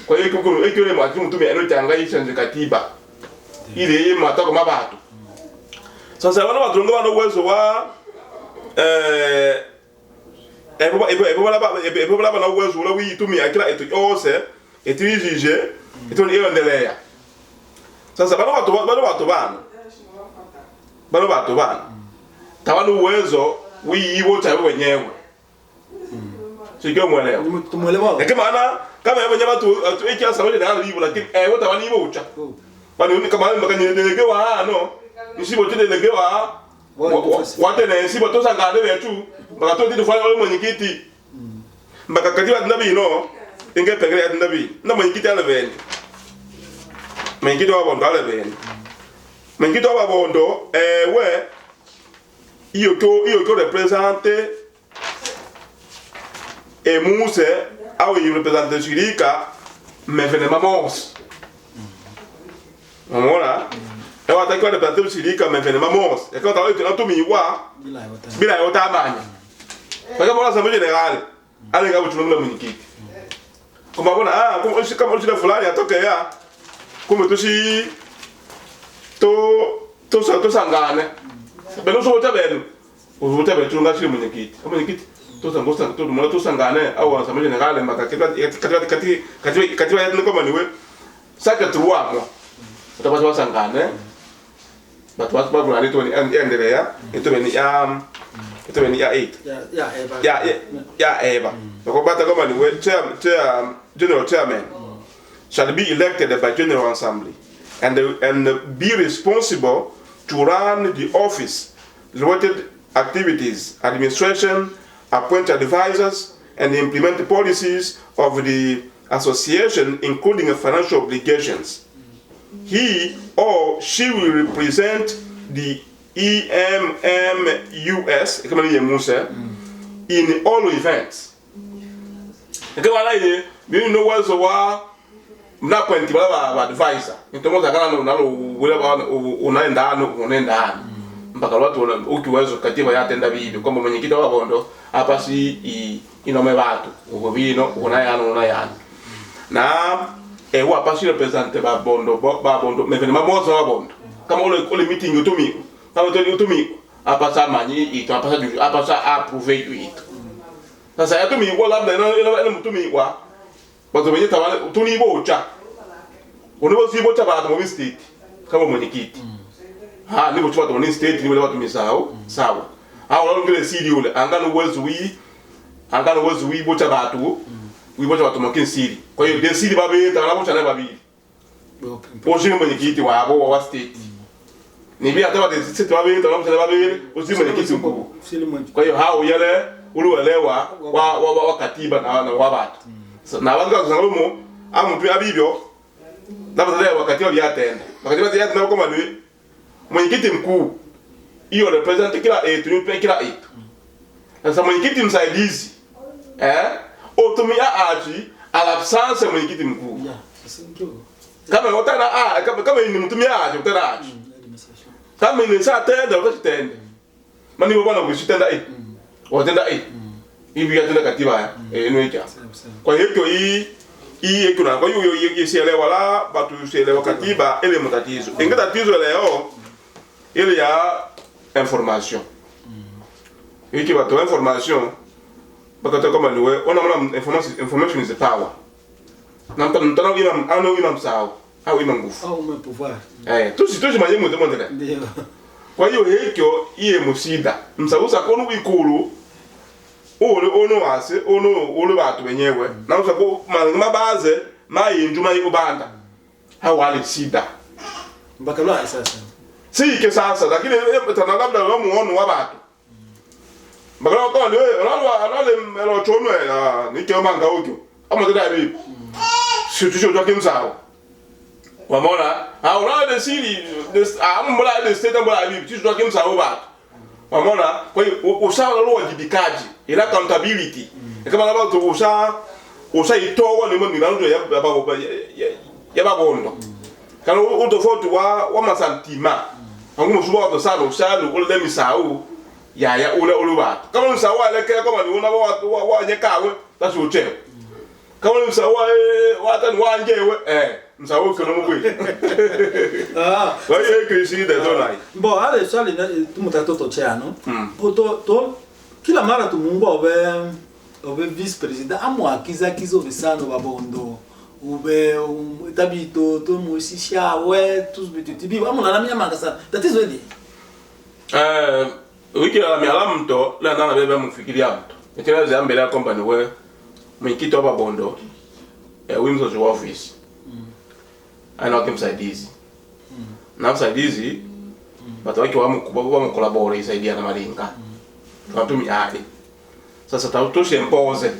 kwa hiyo hiyo ile mwatu mtume anotanga isanje katiba ile matako mabatu sasa wana watu wana uwezo wa ebo bala na uwezo ula witumia kila etu yose etuijije etu ni endelea sasa bana watu bana tawana uwezo wiiwo cha wenyewe sio mwelewa kama yeye mwenyewe watu ikia sababu ndio hali hivyo lakini wote waniibo ucha bali kama mkanyelegewa nisibo tudelegewa wate na nisibo tosangane wetu mpaka tu ndio fanya mwenyekiti mpaka katiba nabii no inge pengele nabii na mwenyekiti aleveni mwenyekiti wa bondo aleveni mwenyekiti wa bondo we iyo ko represente emuse au il représente shirika mevenema mos mona ewa takiwa represente shirika mevenema mos ekao tawo tunatumiwa bila yota amanya paka bora samuje general ale ngabo tunamla mwenyekiti kama bona kama ushida fulani atokea kumbe tushi to sangane beno so tabenu uzotabenu tunga shiri mwenyekiti to mwana to sangane au wanasamaje ngale mpaka katika ya kama niwe saka tuwamo utapata wasangane batu watu babu alito ni endelea ito ni ya 8 ya eba kwa bata kama niwe general chairman shall be elected by general assembly and be responsible to run the office related activities administration appoint advisors and implement the policies of the association, including financial obligations. He or she will represent the EMMUS in all events. You know what's na kwenti baba advisor. Nitomo zakana unaenda mpaka watu ukiwezo katiba yatenda bibi kwamba mwenyekiti wa bondo hapa si inome watu uko vino unayana na hapa si represente ba bondo meveni mamozo wa bondo kama ule meeting utumi kama utumi hapa samanyi ito hapa sa approve ito sasa yatumi kwa labda ina mtumi kwa bazo wenye tawala tuni bocha unapo si bocha ba to state kama mwenyekiti nibo chwa to ni state ni wale watu misao sawa wala ngile sidi ule angana uwezo wi bocha batu wi bocha watu makin sidi kwa hiyo de sidi babe tawala bocha na babi oshini mwenyekiti wa state ni bia tawa de state babe tawala bocha na babe oshini mwenyekiti mkuu kwa hiyo hao yale uliwelewa wa katiba na wabatu na wanga kuzangalumo amuntu abibyo labda wakati wa yatenda wakati wa yatenda kama ni mwenyekiti mkuu hiyo represent kila kila sasa mwenyekiti msaidizi otumia aji alabsance mwenyekiti mkuu kama utana kama ni mtumia aji utana aji kama ni saa tenda utatenda mani bwana ukishitenda watenda hivi yatenda katiba enoja kwa hiyo hii kuna kwa hiyo yesielewa la batu yesielewa katiba ile mtatizo tatizo leo ile ya information hiki watu information bakata kama niwe ona information is power na mtana wina msao au ina nguvu au pouvoir tusi manyemo ndemondele ndio kwa hiyo hekyo iye musida msausa kono wikulu ono wase ono batu wenyewe na usako mabaze mayinju mayibanda hawali sida mpaka leo sasa si ke sasa lakini tana labda wa muono wa batu mpaka leo kwa leo analo chonwe nike manga ukyo ama tena hivi sio kwa kimsao wamona hauna de siri ambola de state ambola hivi sio kwa kimsao batu wamona kwa hiyo usawa na uwajibikaji ila accountability kama labda usa itowa ni mimi nalo ya babondo kana utofauti wa masantima angu msuba wa sana ushalu ule misau ya ule watu kama msau wale kama ni una wa nyekawe basi uche kama ni msau wata ni wanjewe msau kuna mugwe kwa hiyo kisi de donai bo ale swali tumutatoto chano to kila mara tumungu obe vice president amwakiza kizo bisano babondo ube tabito to musisha we tusbitu tibi amuna na mnyama sana tatizo hili wiki la mialamto la nana bebe mfikiria mtu nitaweza ambele kwamba ni wewe mwenyekiti wa babondo wimzo wa office ana kimsaidizi na msaidizi watu wake wa mkolabora isaidia na malinga tunatumia hadi sasa tutoshe impose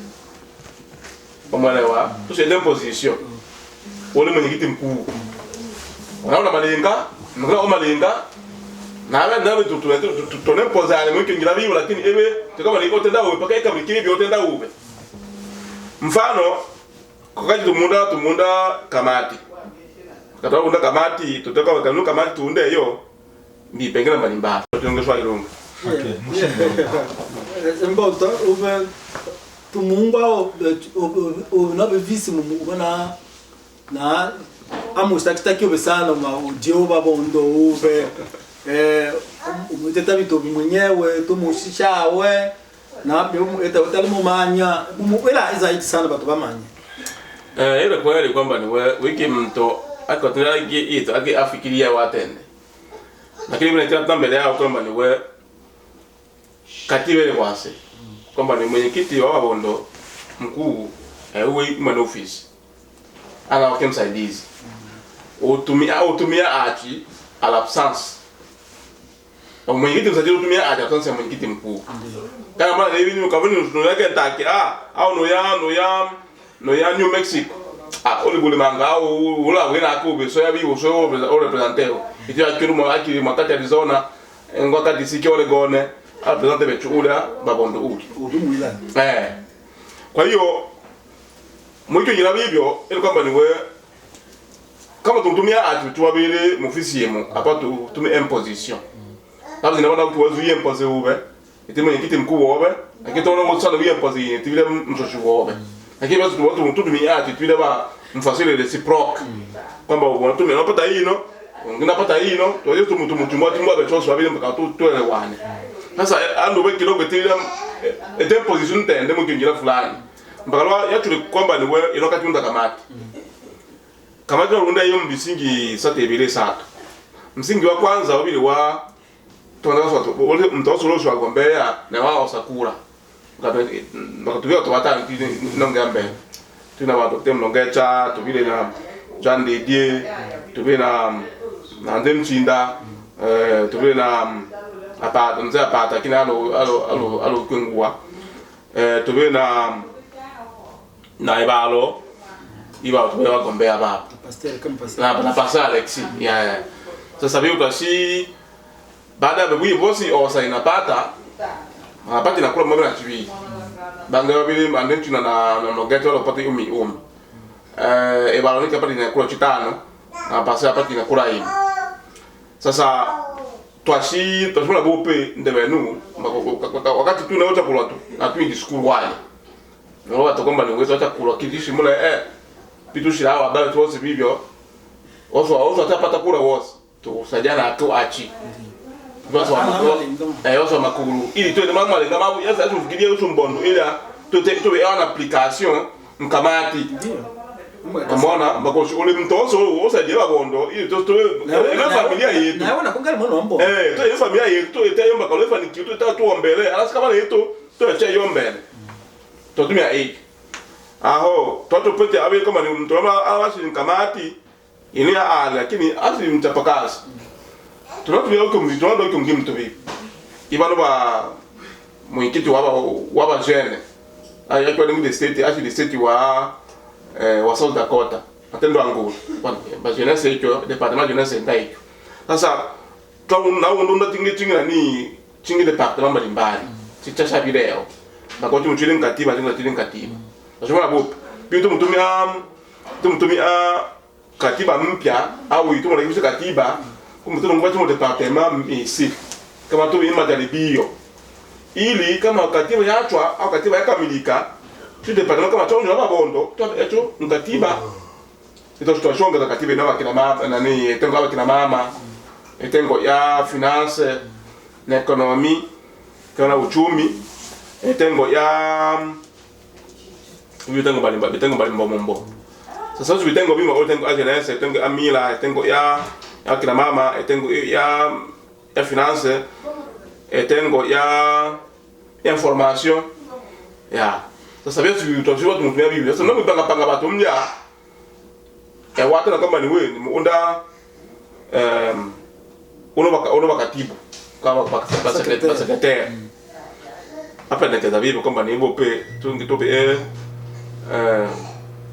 omwelewa tushende position ule mwenyekiti mkuu unaona malenga mkao malenga na wewe ndio tutone pozale mwiki ngira bibi lakini ewe kama ni otenda uwe paka kama kile otenda uwe mfano kokaji tumunda kamati kataunda kamati tutoka kanu kamati tuunde hiyo ni pengine mbalimbali tuongezwa ilungu mbota ube tumumba unabe visi mumubona na amustakitaki obesana ma udio babondo ube umuteta bito mwenyewe tumushishawe na etawatali mumanya ela izaidi sana batu bamanya ile kweli kwamba ni wiki mto akotera ito afikiria watende lakini mimi nataka mbele yao kwamba ni wewe katiwe wase kwamba ni mwenyekiti wa babondo mkuu uwe man office ana wakimsaidizi utumia achi al absence mwenyekiti msaidizi utumia achi absence ya mwenyekiti mkuu kama mara hivi ni kavuni tunaweka ntaki au no ya New Mexico ole bole manga au ula wena akube so ya bibo so representeo iti akiri makati Arizona ngwaka disiki Oregon represente bechula babondo uli kwa hiyo mwito nyira bibyo ile kwamba ni wewe kama tutumia atu tuwabele mufisi yemo hapa tume imposition Hapo zinaona mtu wazuie mpoze ube. Ite mwenyekiti mkuu wabe. Lakini tunaona mtu sana wiye mpoze yini tibile mshoshu wabe. Lakini basi watu mtumiaji tibile ba mfasile reciproc. Kwamba watu wanapata hii no. Unapata hii no. Tuwaje tumwa bechoso wabile mpaka tuelewane. Sasa ando weki kidogo tibile ete position tende mkingira fulani. Mpaka lwa yatule kwamba ni wewe inokati unda kamati. Kamati runda hiyo mbisingi sate ibile sato. Msingi wa kwanza wabili wa tunaanza watu wale mtoso losho agombea na wao sakura. Bakatubia watu watano nongambe. Tuna watu kutem nongecha tubile na Jean Didier, tubile na Ndem Chinda, tubile na apata kina alo kwengwa. Tubile na ibalo tubile wagombea baba. Na pastor Alexi. Yeah. Sasa bibi utashi baada ya bibi bosi osa inapata anapata inakula mambo na chibi banga wabili mandeni na nogeta wala pata umi ebalo nika pata inakula chitano na pasa pata inakula hivi. Sasa twashi bope ndebenu wakati tu naota kula tu na tu ndishukuru wale ndio watu kwamba niweza hata kula kidishi mule pitu shirawa bado tuose vivyo oso atapata kula wose tusajana tu achi basi wa makuru ili tu mama lenga mabu yasa tufikirie uso mbondo ila tu ana application mkamati Kamona makoshi ule mtoso usaje babondo ili to na familia yetu na wana kongali mwana wambo to familia yetu itayomba kwa lefa nikitu tatu ombele alasi kama yetu to acha yombele to tumia aho toto pete abe kama ni mtu awashi mkamati ile lakini asi mtapakazi tunatumia huko mzitondo huko mgimu tu vipi ibano ba mwenyekiti waba jene ayakwa ni the state actually the state wa South Dakota atendo angu ba jeunesse hicho departement jeunesse ndai sasa na ndo tingi na departement mbalimbali chicha video na kwa tumchile mkatiba sasa hapo pia tumtumia katiba mpya au ituma na katiba kumtoto mbacho mo departement ici kama tu ima jaribio ili kama katiba yaachwa au katiba yakamilika tu departement kama chao na mabondo tu eto katiba ito tutashonga za katiba na kina mama nani etengo kina mama etengo ya finance na economy kana uchumi etengo ya vitengo mbalimbali mbombo. Sasa hizo vitengo bima etengo agnes etengo amila etengo ya kina mama etengo ya finance etengo ya information ya sasa vitu tutashua tumtumia bibi sasa ndio mpanga watu mja watu na kama ni wewe ni unda uno katibu kama secretary hapa ndio bibi kwamba ni hivyo pe tungitope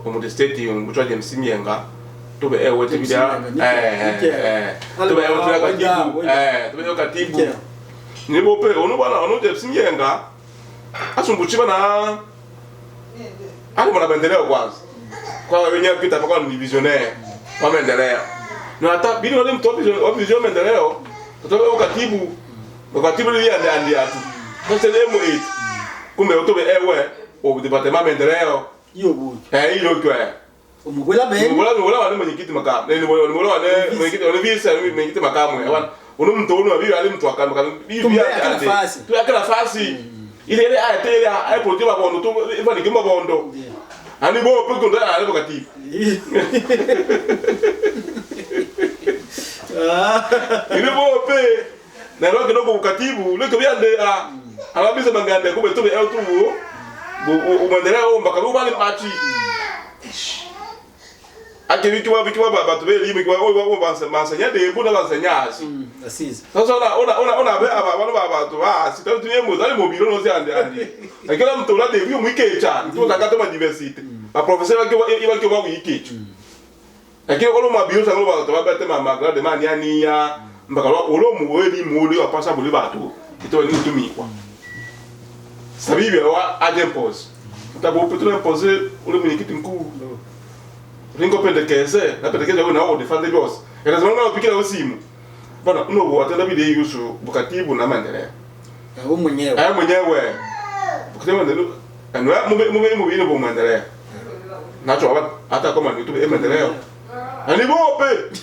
umudesteti umbuchaje msimyenga tobe wote bidia tobe wote katibu nibo pe ono bana ono je msimyenga asumbuchiba na ali mwana bendeleo kwanza kwa wenyewe pita kwa ni visionaire wa maendeleo na hata bili wale mtoto vision maendeleo tobe katibu ile andi atu sasa leo 8 kumbe tobe au departement maendeleo hiyo budi hilo kwa umugula wale mwenyekiti makamu ni wale mwenyekiti wale visa mwenyekiti makamu bwana uno mtu wabili ali mtu akamba bibi tu akala nafasi ile tele produit babondo tu ifani kimba bondo ani bo pe ndo ale bokati ile bo pe na ro kidogo ukatibu le kobia de alabiza mangande ko beto el tu umendeleo mpaka ubali machi ake vitu baba tu beli mi kwa basenya de buna basenyasi asisi sasa ona baba tu sita tunye mo dali mobilo no se ande akela mtu la de vio mwikecha tu takata ma diversity ba professeur iba kwa wikecha akela ko ma bio sangolo ba to ba bete ma grade mani ani ya mpaka lo muweli muli wa pasa buli batu ito ni tumikwa sabibi wa adempose tabo petro imposer ule mwenyekiti mkuu ringo pendekeze na pendekeze wewe nao defend boss lazima unapikira usimu bana uno watenda bidii yusu bukatibu na maendeleo mwenyewe kusema ndio anwa mube bo maendeleo nacho hata kama ni tu maendeleo ani bope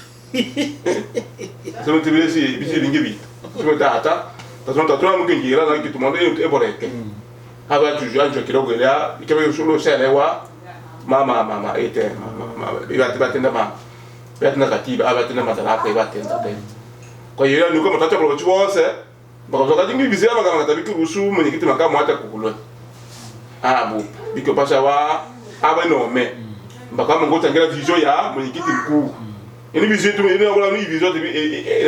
sema tibisi bisi lingibi sema hata tazama mkingira na kitu mwende eboreke haba tujuanjo kidogo ile ikebe yusulo selewa mama ete batenda batenda katiba batenda madaraka batenda tena kwa hiyo ni kama tatabu chwose bakazoka jingi bizia kama tabiki rusu mwenye kitu makamu hata kukulwa abu biko pasha wa abanome mbakama ngotangela vision ya mwenye kitu mkuu ini vision tu ni wala ni vision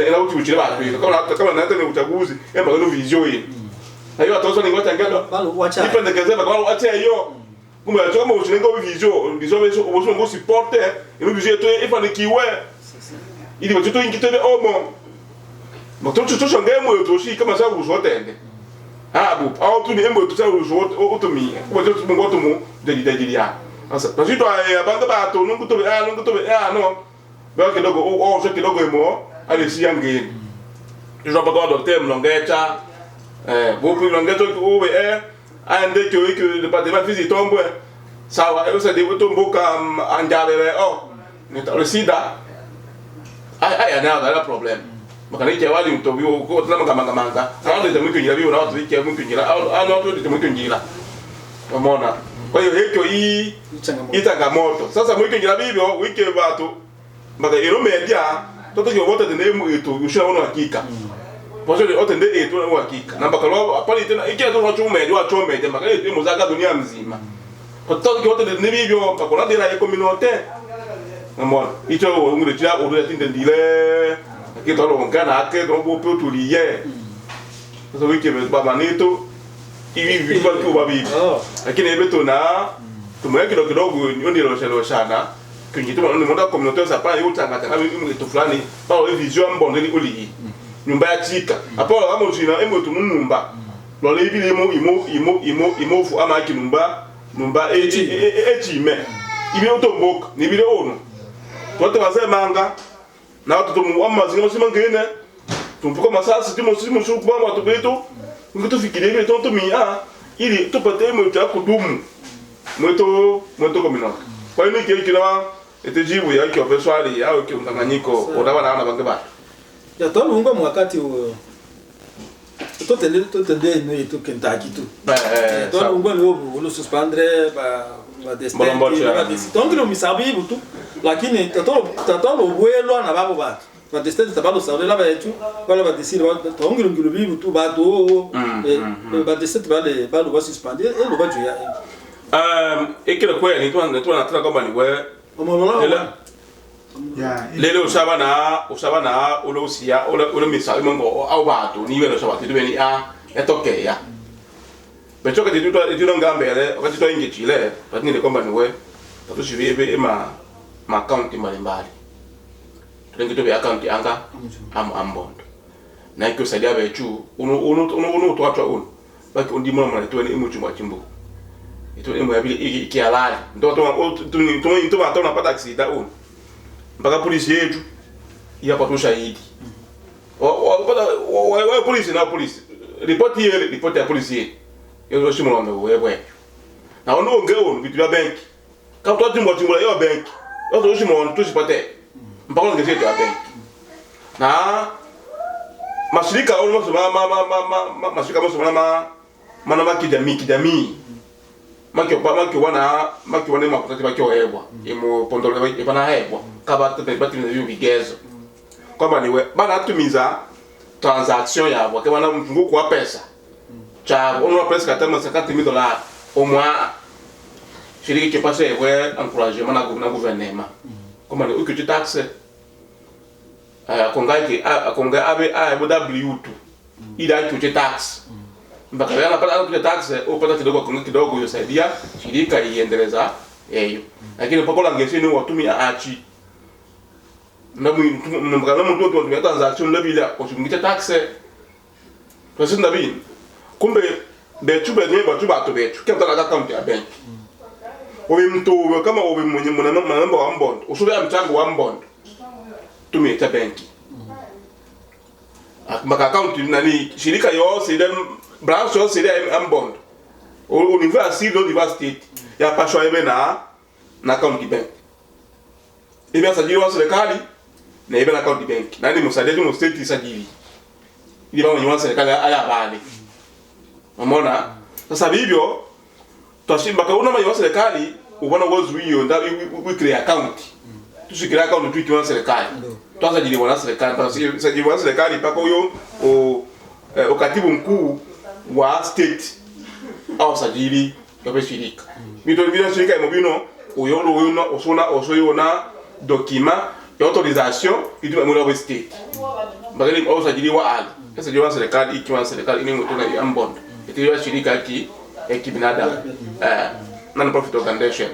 ina uti uchira batu kama na hata ni uchaguzi ema ndio vision hii hayo atozo ni ngotangela ipendekeze bakwa wacha hiyo kumbe kama uchinga vision weso oboso ngo supporter ino vision tu ifanikiwe ili watoto ingitebe omo Matoto tosho ngemo yotoshi kama sababu uzotende. Abu, au tu ni embo tutsa uzoto otomi. Kwa sababu mungu otomo deli ya. Sasa, tasito abanga bato nungutobe no. Ba kidogo o so kidogo emo ale si yange. Tuzo ba do tem longecha. Bo pu longecha ko we ande que département physique tombe. Sawa, eu se de tombo ka anjale ni tolesida. Ai ana problem. Makana ike wali mtobi ko tana manga ana de mtu nyira bi na watu ike mtu nyira ana watu de mtu nyira umeona kwa hiyo hekyo hii changamoto sasa mtu nyira bibyo wike watu maka ilo media toto ki wote de nemu eto ushina wana hakika pozo de wote de eto wana hakika namba kalwa apali tena ike to watu media watu media maka ile muzaga dunia mzima toto ki wote de nebibyo pakona de la communauté umeona ito ngure tira uru tinde ndile kita lo ngana ake do bo pe to liye so wiki be baba neto ivi viva ku babi lakini beto na tumweke kidogo nyoni lo shana kunyitu mwana mmoja communauté ça pas yo tanga tanga mtu fulani ba o vision mbonde ni oli nyumba ya chika apo la mo china emo tu numba lo le bi imo fu ama ki numba echi me ibi otombok ni bi ono wote wazee manga na watu tumwama zinga sima ngene tumpuko masasi timo shuku kwa watu betu ngito fikirie ile tonto mia ili tupate mtu akudumu mweto komina kwa hiyo kile etejibu ya kio peswali au kio mtanganyiko odawa na bange ba ya to lungo mwakati huo totende no itu Kentucky tu to lungo lo suspendre ba destin donc lo misabibu tu lakini tatolo bwelwa na babo batu ba destin tabalo saule la betu wala ba desir to ngilo bibu tu ba do ba destin balo ba suspendre e lo ba juya ekile kweli tu nataka kwamba ni wewe lele usaba na ulosia ule misa mongo au batu ni welo sabati tu beni etoke ya bechoka titu ngambele wakati to ingechile lakini ni kwamba ni wewe tatushiribe ma account mbalimbali tulengito be account anga ambondo na ikyo sadia bechu unu twatwa baki undimo mwana tu ni imuchu mwachimbu ito emu ya bili ikialali ndo to unapata accident mpaka polisi yetu hapa tu shahidi wa polisi na polisi report ya polisi hiyo shimo wamewewe na ono ngeo vitu vya benki kama tu timbo hiyo benki hiyo shimo tusipate mpaka ngeze ya benki na mashirika au mashirika mana kijamii maki wana makutati bakyo hebwa imo pondole ipana hebwa kaba tebati na vigezo kwamba niwe bana atumiza transaction yabo ke bana mfungu kwa pesa cha ono pesa kama $50,000 au mois shiriki ke pase we encouragement na gouvernement kwamba ni ukiti taxe akonga abe AW2 ida kuche tax mpaka yana pata kuche tax upata kidogo yosaidia shirika iendeleza hiyo lakini pako la ngesi ni watumia achi na mtu tumia transaction na bila kushungicha tax pesa ndabi kumbe betu bato betu kama tala account ya bank owe mtu kama owe mwenye mwanamba wa mbondo usube mchango wa mbondo tumia ta banki maka account nani shirika yose ile branch yose ile ambond au niveau asili au niveau state ya pasho ibe na account bank ibe sajili wa serikali na ibe na account bank nani msaidizi mu state sajili ili baba nyuma serikali aya bali umeona sasa hivyo twashimba kauna mwa serikali ubona uwezo hiyo ndio we create account tusikira account tu ikiwa serikali twasajili wana serikali twasajili wana serikali paka huyo ukatibu mkuu wa state au sajili ya shirika mito bila shirika imobino uyo osona document ya autorisation kitu mwa wa state bagani au sajili wa ali sajili wa serikali ikiwa serikali ni mtu na ambond ikiwa shirika kibinadamu non profit organization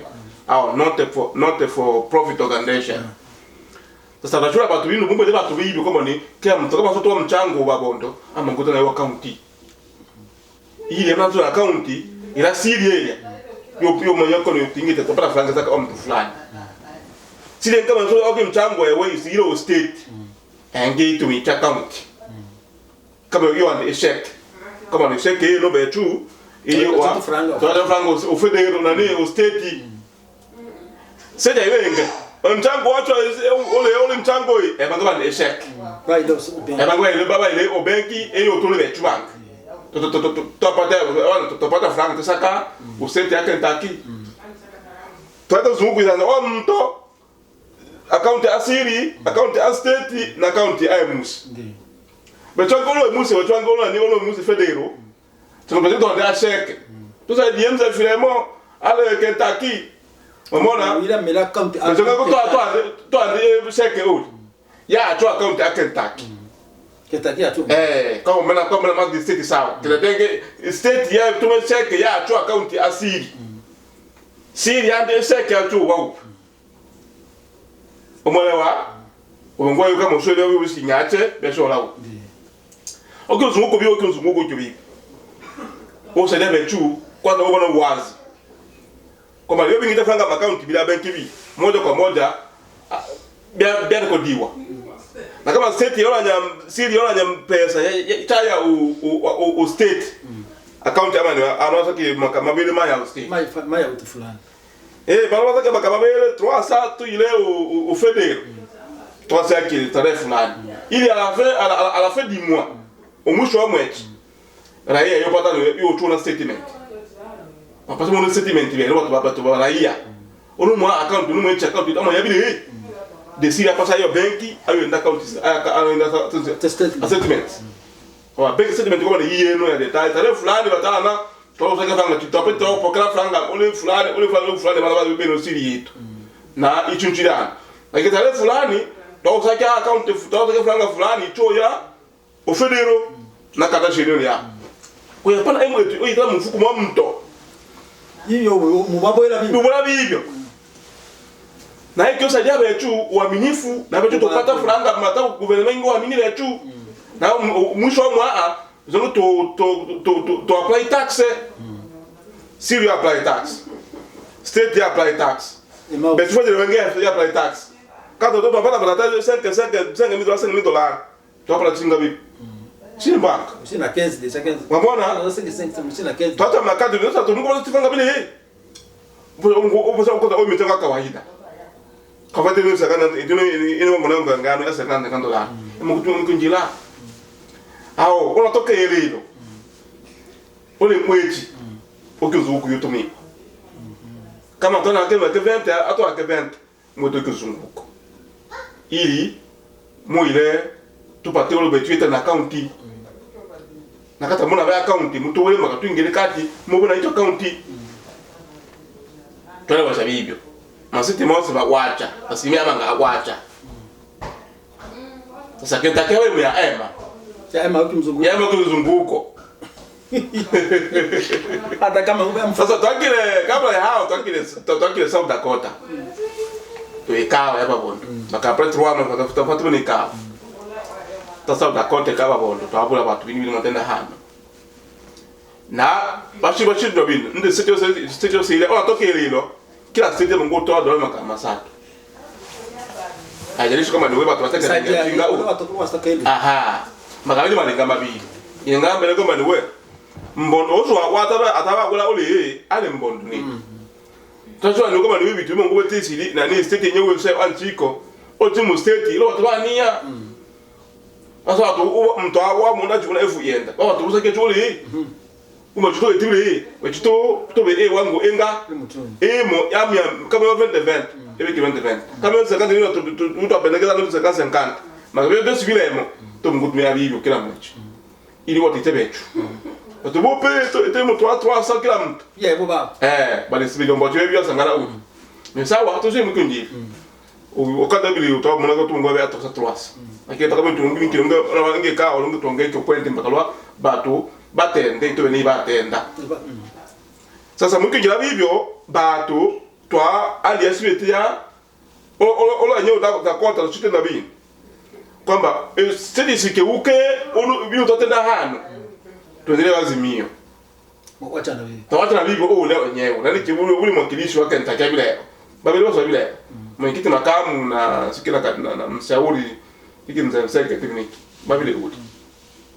au not for profit organization. Sasa tunachora watu binu bumbe de watu bibi kama ni kila mtu kama soto mchango wa bondo ama ngoto na account ile mtu account ila siri ile yo mwenye kono yotingite topata franga zaka mtu fulani sile kama so okay mchango wewe isiro state ange to meet account kama yo and check kama ni check ile no betu ile wa franga ufedero na ni o state sasa iwenga mchango wacho ole mchango bangaba ni check right those bangaba ile baba ile o benki eyo to le betu bank topata franga tosaka o state ya Kentucky twata zungu izana mto account asiri account state na account imus bechangolo imus bechangolo ni ono imus federo tunapeto ndo ya check tusa diemza filemo ale Kentucky umeona ila mela account bechangolo to ande check uli ya to account ya Kentucky Kentucky atu kama ma state sawa kila denge state ya tume check ya to account asiri siri ande check ya to wao omwelewa ubongwa yuka muswele wa wisi nyache besho lawo oke zunguko bi oke zunguko jubi o se debe chu kwanza ubona wazi kama leo bingita franga account bila banki bi moja kwa moja bia ko diwa na kama state yola nyam pesa ya taya o state account ama ni anaweza ki mabili maya state maya utu fulani banawaza kama kababele 300 tu ile au fédéral 300 qui tarehe fulani ili à la fin du mois au mwisho wa mwezi raia yopata hiyo tuna statement parce que mon statement ile watu baba raia ono mwa account no mwe account ama yabile desira pasa hiyo benki au enda account enda statement kwa benki statement kwa ni yeno ya detail tarehe fulani batana toza kafanga tutapeta opokela franga ule fulani bana beno siri yetu na ichunchirana lakini tarehe fulani toza ka account toza franga fulani choya ofedero na kata shirioni ya kwa pana emu etu ita mfuko mwa mto hiyo mubabo ila bibyo na hiyo saidia betu uaminifu na betu tupata franga mata gouvernement ngo amini betu na mwisho wa mwa zono to apply tax Syria apply tax state apply tax but for the wengi apply tax quand on papa pata 5,000 dollars tu apply singa bi sina bank sina 15 de 15 mbona sina 15 tata makadi ndio sasa tungo tifanga bile upo umetenga kawaida kwa vile ndio sakana ndio mwana ngano ya 50 dollars mkunjila ao unatoka elilo ule mweji ukizunguko yutumi kama tona kema 20 ato 20 mweto kizunguko ili muile tupate ule betwita na county na kata muna ba county mtu wele makatu ingele kati mubona hiyo county tole washabibyo masiti mose ba wacha asimia manga wacha sasa Kentucky wewe ya ema Ema ukimzunguko. Ema ukimzunguko. Hata kama ube mfasa. Sasa twakile kabla ya hao twakile South Dakota. Tuikao hapa bondo. Bakapre 3 mwa tutafuta ni kao. South Dakota kaba bondo twabula watu bini matenda hano. Na bashi ndo bino. Nde state ile ona tokile hilo. Kila state mungu toa dola makama satu. Hajalishi kama ni wewe watu wataka kinga. Aha. makabili malenga mabili yenga mbele koma niwe mbondo oso wataba ataba kula ole ale mbondo ni tacho ni koma ni bitu mo ngobe tisili na ni state nyewe se anchiko otimu state lo watania asa to mto awa munda juna efu yenda ba to usake chole uma chito etile we chito to be wangu enga mo yamya kama 20 ebe 20 kama 50 ni to pendekeza no 50 makabe de civile mo to mgutu ya bibi kila mmoja ili wote tebechu to bope to etemo 300 kila mtu baba bali sibi dombo chwe sangara u ni sawa to je mkunji ukada bili uto mona ko tungo ba to sa 3 akita kama tungo ngi tungo ngi ka o ngi tungo ko kwente mbakalwa batu batende to ni batenda sasa mkinjira bibyo batu twa aliasibete ya olo anyo da kota chute na bi kwamba sisi sikeuke bi utatenda hano tuendelee lazimio wacha na bibi tawacha na bibi ole wenyewe na nikibuli uli mwakilishi wake nitakia bila babeli wasa bila mwenyekiti makamu na sikila na mshauri hiki mzee tekniki babeli uli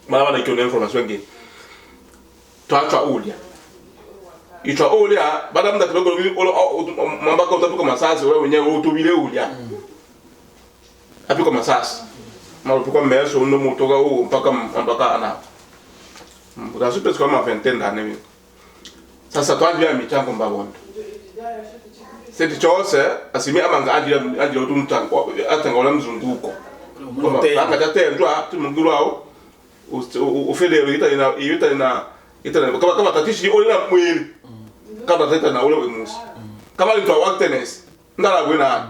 mara na kiona information ngine tuacha ulia itwa ulia baada mda kidogo mambaka utapika masasi wewe wenyewe utubile ulia apika masasi mara tukwa meso ndo mutoka huo mpaka ana Udasupe kwa maventenda nemi. Sasa twajia michango mbabondo. Seti chose asimi amanga ajira utumtango atanga wala mzunguko. Kwa tanga tatendwa tumungulu ao ufedero ita kama tatishi ole na mwili. Kama tata na ole wemusi. Kama litwa work tennis ndala gwena